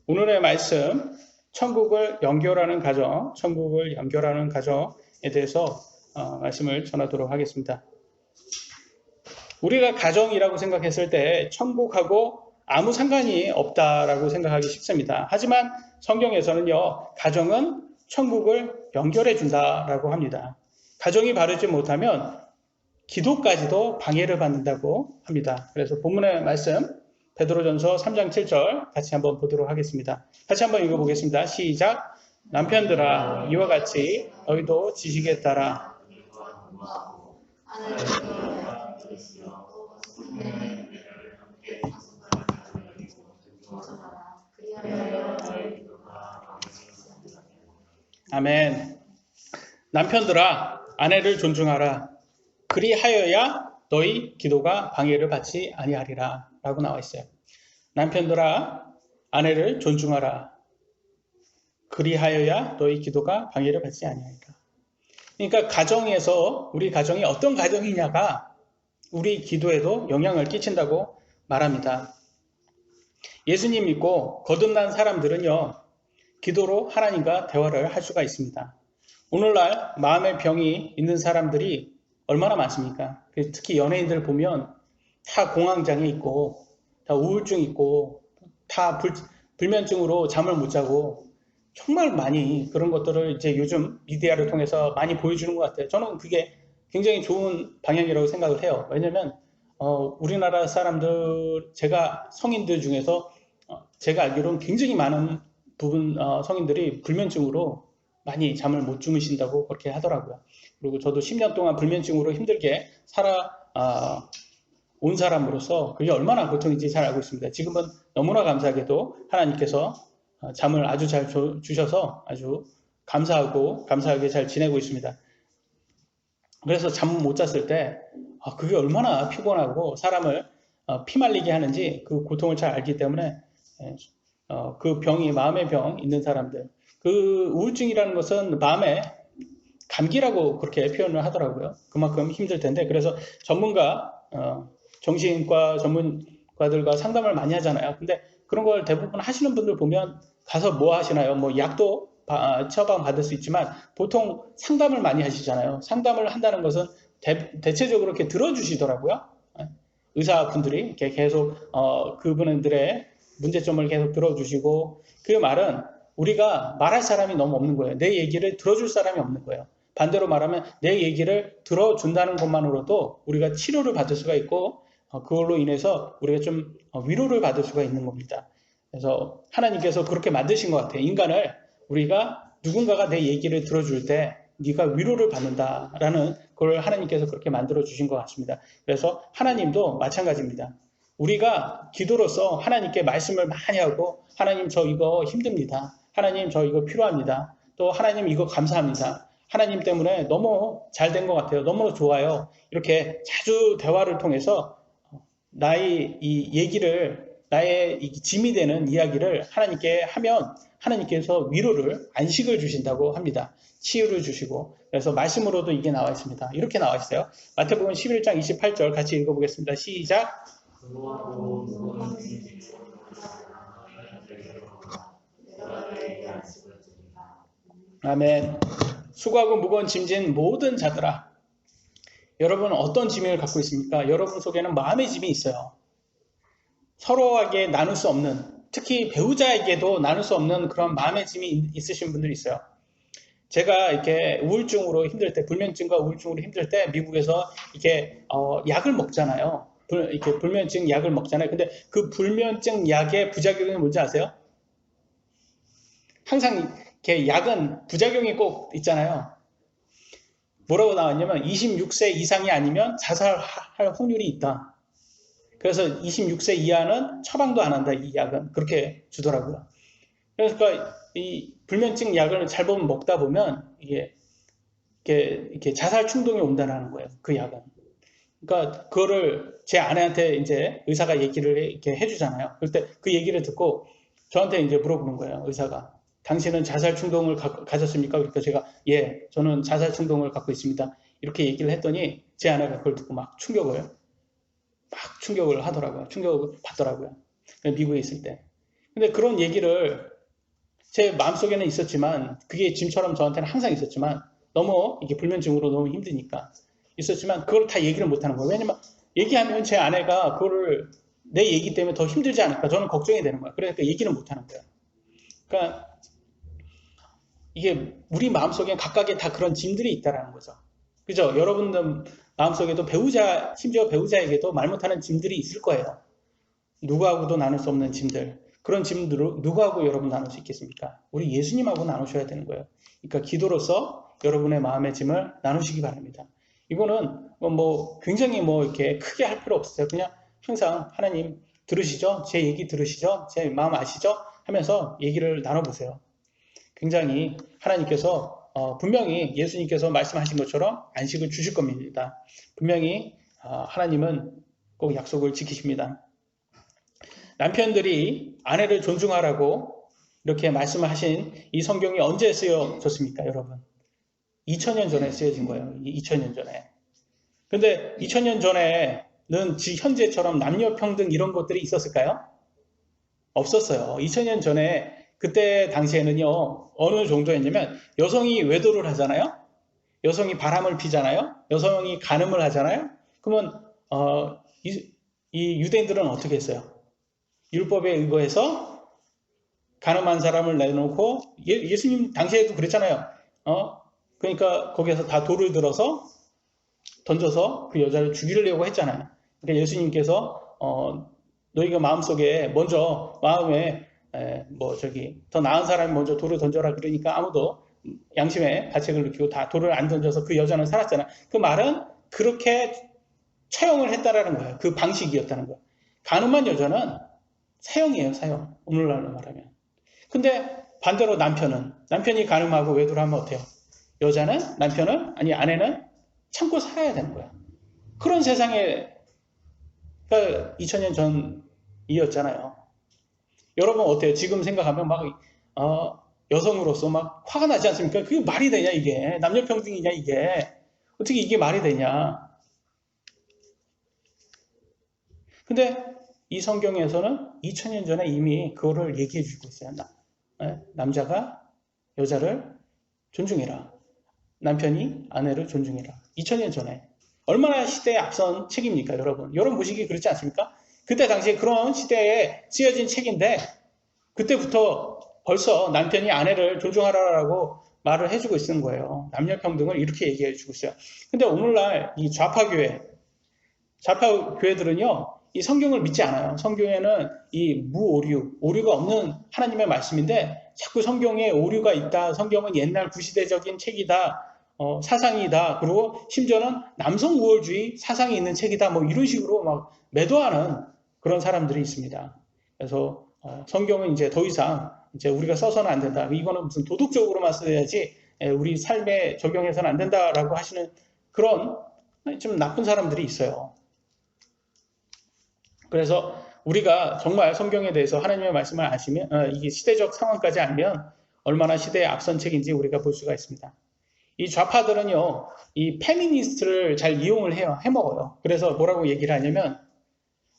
오늘의 말씀, 천국을 연결하는 가정에 대해서 말씀을 전하도록 하겠습니다. 우리가 가정이라고 생각했을 때 천국하고 아무 상관이 없다라고 생각하기 쉽습니다. 하지만 성경에서는요, 가정은 천국을 연결해 준다라고 합니다. 가정이 바르지 못하면 기도까지도 방해를 받는다고 합니다. 그래서 본문의 말씀 베드로전서 3장 7절 같이 한번 보도록 하겠습니다. 같이 한번 읽어보겠습니다. 시작. 남편들아 이와 같이 너희도 지식에 따라 아멘. 남편들아 아내를 존중하라. 그리하여야 너희 기도가 방해를 받지 아니하리라 라고 나와 있어요. 남편들아 아내를 존중하라. 그리하여야 너희 기도가 방해를 받지 아니하리라. 그러니까 가정에서 우리 가정이 어떤 가정이냐가 우리 기도에도 영향을 끼친다고 말합니다. 예수님 믿고 거듭난 사람들은요, 기도로 하나님과 대화를 할 수가 있습니다. 오늘날 마음의 병이 있는 사람들이 얼마나 많습니까? 특히 연예인들 보면 다 공황장애 있고, 다 우울증 있고, 다 불면증으로 잠을 못 자고, 정말 많이 그런 것들을 이제 요즘 미디어를 통해서 많이 보여주는 것 같아요. 저는 그게 굉장히 좋은 방향이라고 생각을 해요. 왜냐면, 우리나라 사람들, 제가 성인들 중에서 제가 알기로는 굉장히 많은 부분 성인들이 불면증으로 많이 잠을 못 주무신다고 그렇게 하더라고요. 그리고 저도 10년 동안 불면증으로 힘들게 온 사람으로서 그게 얼마나 고통인지 잘 알고 있습니다. 지금은 너무나 감사하게도 하나님께서 잠을 아주 잘 주셔서 아주 감사하게 잘 지내고 있습니다. 그래서 잠 못 잤을 때 그게 얼마나 피곤하고 사람을 피말리게 하는지 그 고통을 잘 알기 때문에 그 병이 마음의 병 있는 사람들, 그 우울증이라는 것은 마음의 감기라고 그렇게 표현을 하더라고요. 그만큼 힘들 텐데, 그래서 정신과 전문가들과 상담을 많이 하잖아요. 근데 그런 걸 대부분 하시는 분들 보면 가서 뭐 하시나요? 뭐 약도 처방 받을 수 있지만 보통 상담을 많이 하시잖아요. 상담을 한다는 것은 대체적으로 이렇게 들어주시더라고요. 의사분들이 이렇게 계속 그분들의 문제점을 계속 들어주시고, 그 말은 우리가 말할 사람이 너무 없는 거예요. 내 얘기를 들어줄 사람이 없는 거예요. 반대로 말하면 내 얘기를 들어준다는 것만으로도 우리가 치료를 받을 수가 있고, 그걸로 인해서 우리가 좀 위로를 받을 수가 있는 겁니다. 그래서 하나님께서 그렇게 만드신 것 같아요. 인간을 우리가 누군가가 내 얘기를 들어줄 때 네가 위로를 받는다라는 걸 하나님께서 그렇게 만들어 주신 것 같습니다. 그래서 하나님도 마찬가지입니다. 우리가 기도로서 하나님께 말씀을 많이 하고, 하나님 저 이거 힘듭니다. 하나님 저 이거 필요합니다. 또 하나님 이거 감사합니다. 하나님 때문에 너무 잘 된 것 같아요. 너무 좋아요. 이렇게 자주 대화를 통해서 나의 짐이 되는 이야기를 하나님께 하면 하나님께서 위로를, 안식을 주신다고 합니다. 치유를 주시고. 그래서 말씀으로도 이게 나와 있습니다. 이렇게 나와 있어요. 마태복음 11장 28절 같이 읽어보겠습니다. 시작. 아멘. 수고하고 무거운 짐진 모든 자들아. 여러분은 어떤 짐을 갖고 있습니까? 여러분 속에는 마음의 짐이 있어요. 서로에게 나눌 수 없는, 특히 배우자에게도 나눌 수 없는 그런 마음의 짐이 있으신 분들이 있어요. 제가 이렇게 우울증으로 힘들 때, 불면증과 우울증으로 힘들 때 미국에서 이렇게 약을 먹잖아요. 이렇게 불면증 약을 먹잖아요. 근데 그 불면증 약의 부작용이 뭔지 아세요? 항상 이렇게 약은 부작용이 꼭 있잖아요. 뭐라고 나왔냐면 26세 이상이 아니면 자살할 확률이 있다. 그래서 26세 이하는 처방도 안 한다. 이 약은 그렇게 주더라고요. 그러니까 이 불면증 약을 잘못 먹다 보면 이게 자살 충동이 온다는 거예요. 그 약은. 그러니까 그거를 제 아내한테 이제 의사가 얘기를 이렇게 해주잖아요. 그럴 때 그 얘기를 듣고 저한테 이제 물어보는 거예요. 의사가. 당신은 자살 충동을 가졌습니까? 그러니까 제가 예, 저는 자살 충동을 갖고 있습니다. 이렇게 얘기를 했더니 제 아내가 그걸 듣고 막 충격을 하더라고요. 충격을 받더라고요. 미국에 있을 때. 근데 그런 얘기를 제 마음속에는 있었지만 그게 짐처럼 저한테는 항상 있었지만 너무 이게 불면증으로 너무 힘드니까 있었지만 그걸 다 얘기를 못하는 거예요. 왜냐면 얘기하면 제 아내가 그거를 내 얘기 때문에 더 힘들지 않을까 저는 걱정이 되는 거예요. 그러니까 얘기를 못하는 거예요. 그러니까 이게 우리 마음속에 각각의 다 그런 짐들이 있다라는 거죠. 그죠? 여러분들 마음속에도 배우자, 심지어 배우자에게도 말 못하는 짐들이 있을 거예요. 누구하고도 나눌 수 없는 짐들. 그런 짐들을 누구하고 여러분 나눌 수 있겠습니까? 우리 예수님하고 나누셔야 되는 거예요. 그러니까 기도로서 여러분의 마음의 짐을 나누시기 바랍니다. 이거는 뭐 굉장히 뭐 이렇게 크게 할 필요 없어요. 그냥 항상 하나님 들으시죠? 제 얘기 들으시죠? 제 마음 아시죠? 하면서 얘기를 나눠보세요. 굉장히 하나님께서 분명히 예수님께서 말씀하신 것처럼 안식을 주실 겁니다. 분명히 하나님은 꼭 약속을 지키십니다. 남편들이 아내를 존중하라고 이렇게 말씀하신 이 성경이 언제 쓰여졌습니까, 여러분? 2000년 전에 쓰여진 거예요. 2000년 전에. 근데 2000년 전에는 현재처럼 남녀평등 이런 것들이 있었을까요? 없었어요. 2000년 전에 그때 당시에는요, 어느 정도였냐면 여성이 외도를 하잖아요. 여성이 바람을 피잖아요. 여성이 간음을 하잖아요. 그러면 이 유대인들은 어떻게 했어요? 율법에 의거해서 간음한 사람을 내놓고 예수님 당시에도 그랬잖아요. 그러니까 거기에서 다 돌을 들어서 던져서 그 여자를 죽이려고 했잖아요. 그러니까 예수님께서 너희가 마음속에 먼저 마음에 더 나은 사람이 먼저 돌을 던져라 그러니까 아무도 양심의 가책을 느끼고 다 돌을 안 던져서 그 여자는 살았잖아요. 그 말은 그렇게 처형을 했다라는 거예요. 그 방식이었다는 거예요. 간음한 여자는 사형이에요, 사형. 오늘날로 말하면. 근데 반대로 남편이 간음하고 외도를 하면 어때요? 아내는 참고 살아야 되는 거야. 그런 세상에, 그러니까 2000년 전이었잖아요. 여러분 어때요? 지금 생각하면 여성으로서 막 화가 나지 않습니까? 그게 말이 되냐, 이게. 남녀평등이냐, 이게. 어떻게 이게 말이 되냐. 근데 이 성경에서는 2000년 전에 이미 그거를 얘기해 주고 있어요. 남자가 여자를 존중해라. 남편이 아내를 존중해라. 2000년 전에. 얼마나 시대에 앞선 책입니까, 여러분? 여러분 보시기 그렇지 않습니까? 그때 당시에 그런 시대에 쓰여진 책인데 그때부터 벌써 남편이 아내를 존중하라라고 말을 해주고 있는 거예요. 남녀평등을 이렇게 얘기해 주고 있어요. 근데 오늘날 이 좌파교회들은요, 이 성경을 믿지 않아요. 성경에는 이 오류가 없는 하나님의 말씀인데 자꾸 성경에 오류가 있다. 성경은 옛날 구시대적인 책이다. 사상이다. 그리고 심지어는 남성 우월주의 사상이 있는 책이다. 뭐 이런 식으로 막 매도하는 그런 사람들이 있습니다. 그래서 성경은 이제 더 이상 이제 우리가 써서는 안 된다. 이거는 무슨 도덕적으로만 써야지 우리 삶에 적용해서는 안 된다라고 하시는 그런 좀 나쁜 사람들이 있어요. 그래서 우리가 정말 성경에 대해서 하나님의 말씀을 아시면 이게 시대적 상황까지 알면 얼마나 시대에 앞선 책인지 우리가 볼 수가 있습니다. 이 좌파들은요, 이 페미니스트를 잘 이용을 해먹어요. 그래서 뭐라고 얘기를 하냐면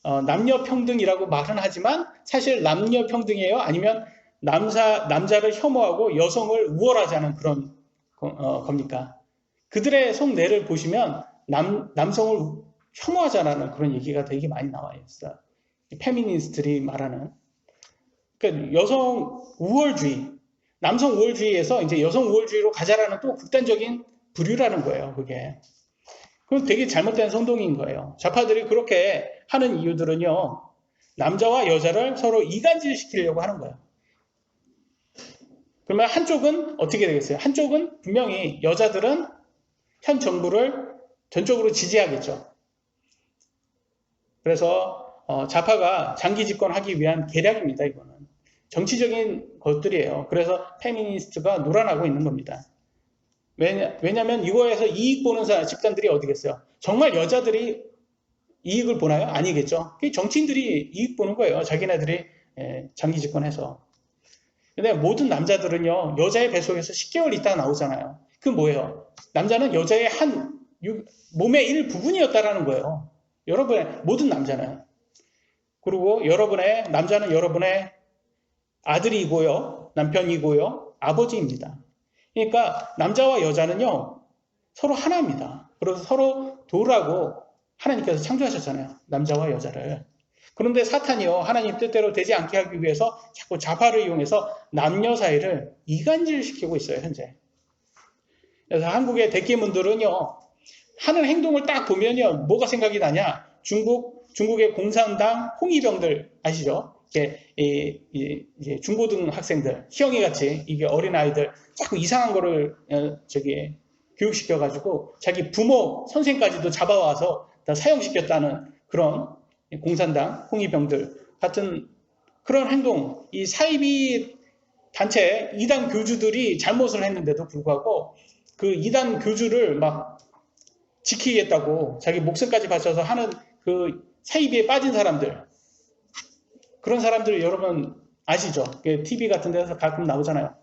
남녀평등이라고 말은 하지만 사실 남녀평등이에요? 아니면 남자를 혐오하고 여성을 우월하자는 그런 겁니까? 그들의 속내를 보시면 남성을 혐오하자라는 그런 얘기가 되게 많이 나와 있어요. 페미니스트들이 말하는. 그러니까 여성 우월주의, 남성 우월주의에서 이제 여성 우월주의로 가자라는 또 극단적인 부류라는 거예요, 그게. 그건 되게 잘못된 선동인 거예요. 좌파들이 그렇게 하는 이유들은요, 남자와 여자를 서로 이간질 시키려고 하는 거예요. 그러면 한쪽은 어떻게 되겠어요? 한쪽은 분명히 여자들은 현 정부를 전적으로 지지하겠죠. 그래서 좌파가 장기 집권하기 위한 계략입니다. 이거는 정치적인 것들이에요. 그래서 페미니스트가 놀아나고 있는 겁니다. 왜냐하면 이거에서 이익 보는 집단들이 어디겠어요? 정말 여자들이 이익을 보나요? 아니겠죠. 정치인들이 이익 보는 거예요. 자기네들이 장기 집권해서. 근데 모든 남자들은요, 여자의 뱃속에서 10개월 있다가 나오잖아요. 그 뭐예요? 남자는 여자의 몸의 일부분이었다라는 거예요. 여러분의 모든 남자는. 그리고 남자는 여러분의 아들이고요, 남편이고요, 아버지입니다. 그러니까 남자와 여자는요, 서로 하나입니다. 그래서 서로 도우라고 하나님께서 창조하셨잖아요. 남자와 여자를. 그런데 사탄이요, 하나님 뜻대로 되지 않게 하기 위해서 자꾸 자파를 이용해서 남녀 사이를 이간질시키고 있어요, 현재. 그래서 한국의 대기문들은요, 하는 행동을 딱 보면요, 뭐가 생각이 나냐? 중국의 공산당 홍위병들 아시죠? 이게 중고등 학생들, 희영이 같이 이게 어린 아이들 자꾸 이상한 거를 교육시켜가지고 자기 부모, 선생까지도 잡아와서 다 사형시켰다는 그런 공산당 홍위병들 같은 그런 행동, 이 사이비 단체 이단 교주들이 잘못을 했는데도 불구하고 그 이단 교주를 막 지키겠다고 자기 목숨까지 바쳐서 하는 그 사이비에 빠진 사람들, 그런 사람들 여러분 아시죠? TV 같은 데서 가끔 나오잖아요.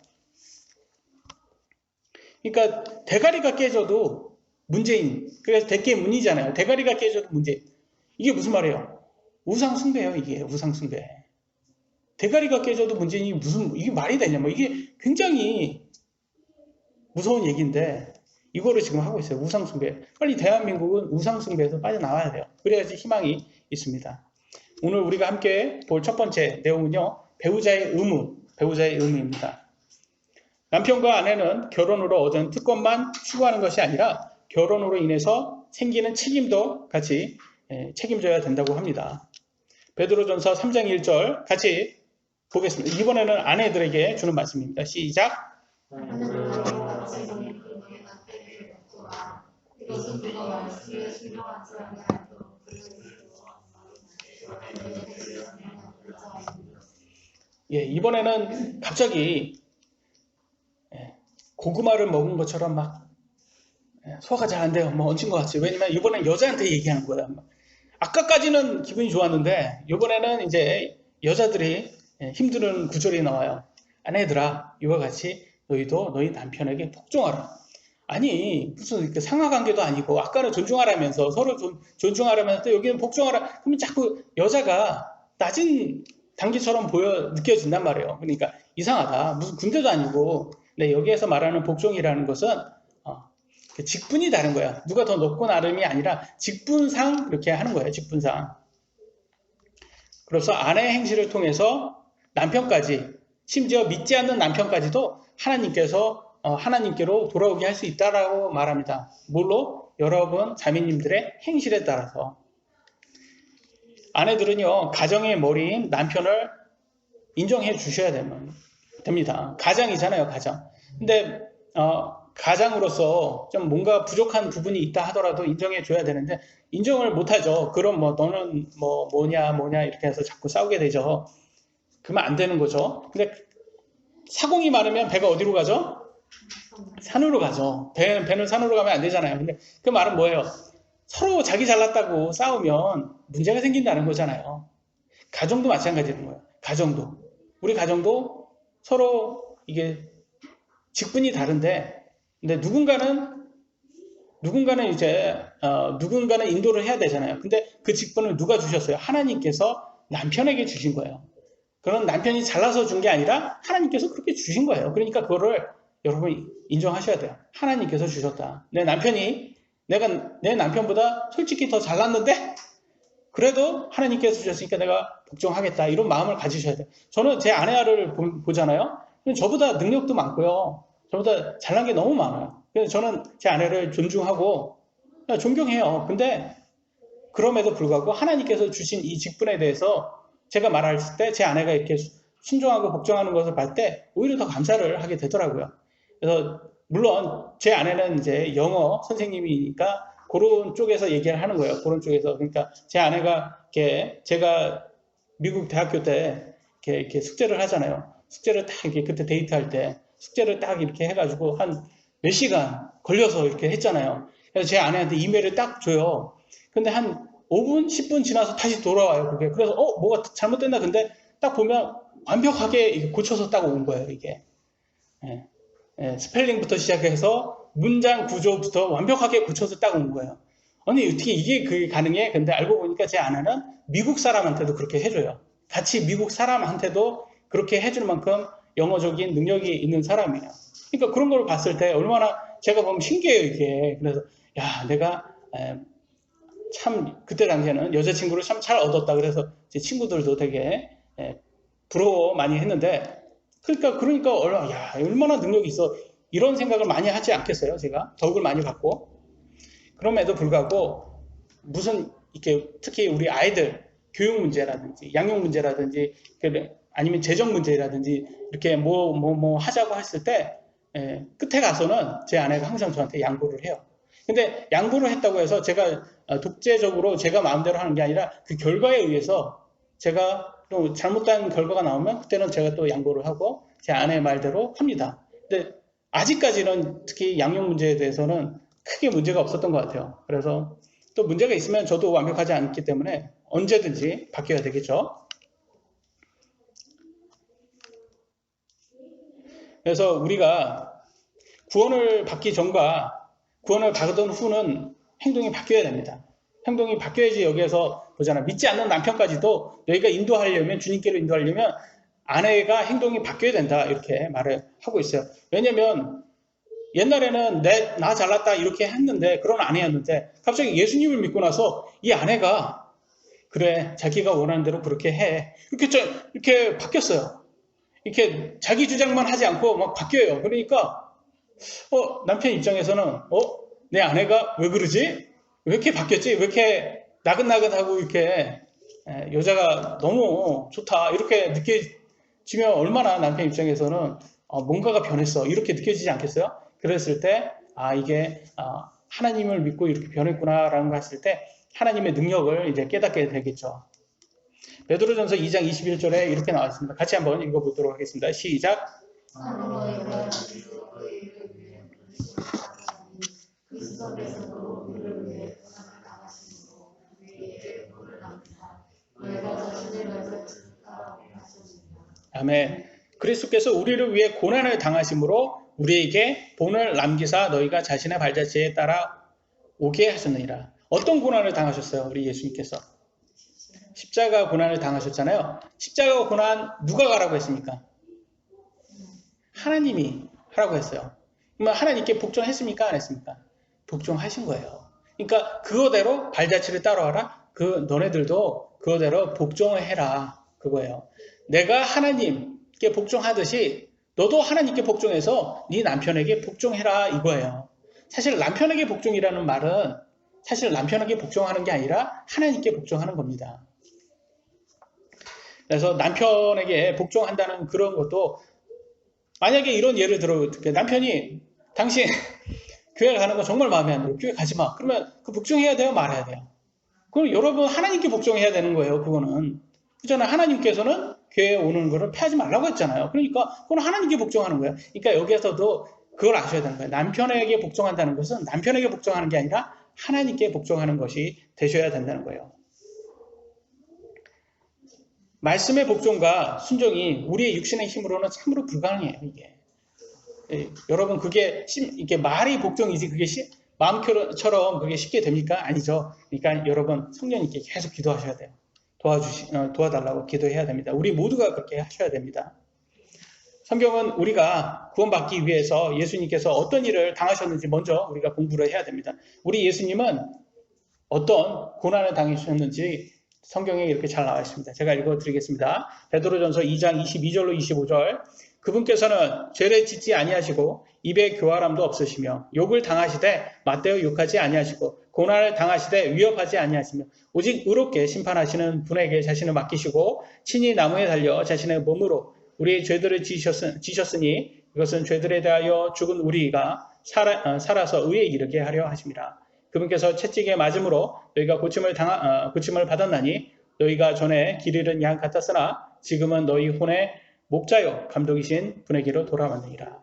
그러니까 대가리가 깨져도 문재인, 그래서 대깨문이잖아요. 대가리가 깨져도 문재인. 이게 무슨 말이에요? 우상숭배예요, 이게 우상숭배. 대가리가 깨져도 문재인이 이게 말이 되냐? 뭐 이게 굉장히 무서운 얘기인데 이거를 지금 하고 있어요. 우상숭배. 빨리 대한민국은 우상숭배에서 빠져나와야 돼요. 그래야지 희망이 있습니다. 오늘 우리가 함께 볼 첫 번째 내용은요, 배우자의 의무입니다. 남편과 아내는 결혼으로 얻은 특권만 추구하는 것이 아니라 결혼으로 인해서 생기는 책임도 같이 책임져야 된다고 합니다. 베드로전서 3장 1절 같이 보겠습니다. 이번에는 아내들에게 주는 말씀입니다. 시작. 예, 이번에는 갑자기 고구마를 먹은 것처럼 막 소화가 잘 안 돼요. 뭐 얹힌 것 같아요. 왜냐면 이번엔 여자한테 얘기하는 거야. 아까까지는 기분이 좋았는데 이번에는 이제 여자들이 힘드는 구절이 나와요. 아내들아, 이와 같이 너희도 너희 남편에게 복종하라. 아니 무슨 상하관계도 아니고 아까는 존중하라면서 서로 존중하라면서 또 여기는 복종하라. 그러면 자꾸 여자가 낮은 단계처럼 느껴진단 말이에요. 그러니까 이상하다. 무슨 군대도 아니고. 근데 여기에서 말하는 복종이라는 것은 직분이 다른 거야. 누가 더 높고 나름이 아니라 직분상 이렇게 하는 거예요. 직분상. 그래서 아내의 행실을 통해서 남편까지, 심지어 믿지 않는 남편까지도 하나님께로 돌아오게 할 수 있다라고 말합니다. 뭘로? 여러분 자매님들의 행실에 따라서. 아내들은요, 가정의 머리인 남편을 인정해 주셔야 됩니다. 가장이잖아요, 가장. 근데 가장으로서 좀 뭔가 부족한 부분이 있다 하더라도 인정해 줘야 되는데 인정을 못 하죠. 그럼 뭐 너는 뭐냐 이렇게 해서 자꾸 싸우게 되죠. 그러면 안 되는 거죠. 근데 사공이 많으면 배가 어디로 가죠? 산으로 가죠. 배는 산으로 가면 안 되잖아요. 근데 그 말은 뭐예요? 서로 자기 잘났다고 싸우면 문제가 생긴다는 거잖아요. 가정도 마찬가지인 거예요. 우리 가정도 서로 이게 직분이 다른데, 근데 누군가는 인도를 해야 되잖아요. 근데 그 직분을 누가 주셨어요? 하나님께서 남편에게 주신 거예요. 그런 남편이 잘나서 준 게 아니라 하나님께서 그렇게 주신 거예요. 그러니까 그거를 여러분 인정하셔야 돼요. 하나님께서 주셨다. 내 남편보다 솔직히 더 잘났는데 그래도 하나님께서 주셨으니까 내가 복종하겠다. 이런 마음을 가지셔야 돼요. 저는 제 아내를 보잖아요. 저보다 능력도 많고요. 저보다 잘난 게 너무 많아요. 그래서 저는 제 아내를 존중하고 존경해요. 근데 그럼에도 불구하고 하나님께서 주신 이 직분에 대해서 제가 말할 때 제 아내가 이렇게 순종하고 복종하는 것을 봤을 때 오히려 더 감사를 하게 되더라고요. 그래서 물론 제 아내는 이제 영어 선생님이니까 그런 쪽에서 얘기를 하는 거예요. 그런 쪽에서. 그러니까 제 아내가 제가 미국 대학교 때 이렇게 숙제를 하잖아요. 숙제를 딱 이렇게 그때 데이트할 때 숙제를 딱 이렇게 해가지고 한 몇 시간 걸려서 이렇게 했잖아요. 그래서 제 아내한테 이메일을 딱 줘요. 근데 한 5분, 10분 지나서 다시 돌아와요. 그게. 그래서 뭐가 잘못됐나? 근데 딱 보면 완벽하게 고쳐서 딱 온 거예요. 이게. 스펠링부터 시작해서 문장 구조부터 완벽하게 고쳐서 딱 온 거예요. 아니 어떻게 이게 그게 가능해? 근데 알고 보니까 제 아내는 미국 사람한테도 그렇게 해줘요. 같이 미국 사람한테도 그렇게 해줄 만큼 영어적인 능력이 있는 사람이에요. 그러니까 그런 걸 봤을 때 얼마나 제가 보면 신기해요, 이게. 그래서 야, 내가 참 그때 당시에는 여자친구를 참 잘 얻었다. 그래서 제 친구들도 되게 부러워 많이 했는데, 그러니까 얼마나 능력이 있어. 이런 생각을 많이 하지 않겠어요, 제가? 덕을 많이 받고. 그럼에도 불구하고 무슨 이렇게 특히 우리 아이들 교육 문제라든지 양육 문제라든지 아니면 재정 문제라든지 이렇게 뭐 하자고 했을 때 끝에 가서는 제 아내가 항상 저한테 양보를 해요. 근데 양보를 했다고 해서 제가 독재적으로 제가 마음대로 하는 게 아니라 그 결과에 의해서 제가 또 잘못된 결과가 나오면 그때는 제가 또 양보를 하고 제 아내의 말대로 합니다. 근데 아직까지는 특히 양육 문제에 대해서는 크게 문제가 없었던 것 같아요. 그래서 또 문제가 있으면 저도 완벽하지 않기 때문에 언제든지 바뀌어야 되겠죠. 그래서 우리가 구원을 받기 전과 구원을 받은 후는 행동이 바뀌어야 됩니다. 행동이 바뀌어야지. 여기에서 보잖아. 믿지 않는 남편까지도 너희가 인도하려면, 주님께로 인도하려면 아내가 행동이 바뀌어야 된다, 이렇게 말을 하고 있어요. 왜냐면 옛날에는 나 잘났다 이렇게 했는데, 그런 아내였는데 갑자기 예수님을 믿고 나서 이 아내가 그래, 자기가 원하는 대로 그렇게 해, 이렇게 바뀌었어요. 이렇게 자기 주장만 하지 않고 막 바뀌어요. 그러니까 남편 입장에서는 내 아내가 왜 그러지? 왜 이렇게 바뀌었지? 왜 이렇게 나긋나긋하고 이렇게 여자가 너무 좋다 이렇게 느껴지면 얼마나 남편 입장에서는 뭔가가 변했어 이렇게 느껴지지 않겠어요? 그랬을 때 이게 하나님을 믿고 이렇게 변했구나라는 걸 했을 때 하나님의 능력을 이제 깨닫게 되겠죠. 베드로전서 2장 21절에 이렇게 나와 있습니다. 같이 한번 읽어보도록 하겠습니다. 시작. 아멘. 그리스도께서 우리를 위해 고난을 당하심으로 우리에게 본을 남기사 너희가 자신의 발자취에 따라 오게 하셨느니라. 어떤 고난을 당하셨어요? 우리 예수님께서 십자가 고난을 당하셨잖아요. 십자가 고난 누가 가라고 했습니까? 하나님이 하라고 했어요. 그러면 하나님께 복종했습니까? 안 했습니까? 복종하신 거예요. 그러니까 그거대로 발자취를 따라와라. 너네들도 그거대로 복종을 해라. 그거예요. 내가 하나님께 복종하듯이 너도 하나님께 복종해서 네 남편에게 복종해라, 이거예요. 사실 남편에게 복종이라는 말은 사실 남편에게 복종하는 게 아니라 하나님께 복종하는 겁니다. 그래서 남편에게 복종한다는 그런 것도, 만약에 이런 예를 들어 남편이 당신 교회 가는 거 정말 마음에 안 들어, 교회 가지 마, 그러면 그 복종해야 돼요, 말아야 돼요? 그럼 여러분 하나님께 복종해야 되는 거예요. 그거는 그렇잖아요. 하나님께서는 교회에 오는 거를 피하지 말라고 했잖아요. 그러니까 그건 하나님께 복종하는 거예요. 그러니까 여기에서도 그걸 아셔야 되는 거예요. 남편에게 복종한다는 것은 남편에게 복종하는 게 아니라 하나님께 복종하는 것이 되셔야 된다는 거예요. 말씀의 복종과 순종이 우리의 육신의 힘으로는 참으로 불가능해요. 이게 여러분, 그게 이게 말이 복종이지 그게 마음처럼 그게 쉽게 됩니까? 아니죠. 그러니까 여러분, 성령님께 계속 기도하셔야 돼요. 도와달라고 기도해야 됩니다. 우리 모두가 그렇게 하셔야 됩니다. 성경은 우리가 구원받기 위해서 예수님께서 어떤 일을 당하셨는지 먼저 우리가 공부를 해야 됩니다. 우리 예수님은 어떤 고난을 당하셨는지 성경에 이렇게 잘 나와 있습니다. 제가 읽어드리겠습니다. 베드로전서 2장 22절로 25절. 그분께서는 죄를 짓지 아니하시고 입에 교활함도 없으시며 욕을 당하시되 맞대어 욕하지 아니하시고 고난을 당하시되 위협하지 아니하시며 오직 의롭게 심판하시는 분에게 자신을 맡기시고 친히 나무에 달려 자신의 몸으로 우리의 죄들을 지셨으니 이것은 죄들에 대하여 죽은 우리가 살아서 의에 이르게 하려 하심이라. 그분께서 채찍에 맞음으로 너희가 고침을 받았나니 너희가 전에 길 잃은 양 같았으나 지금은 너희 혼의 목자요 감독이신 분에게로 돌아왔느니라.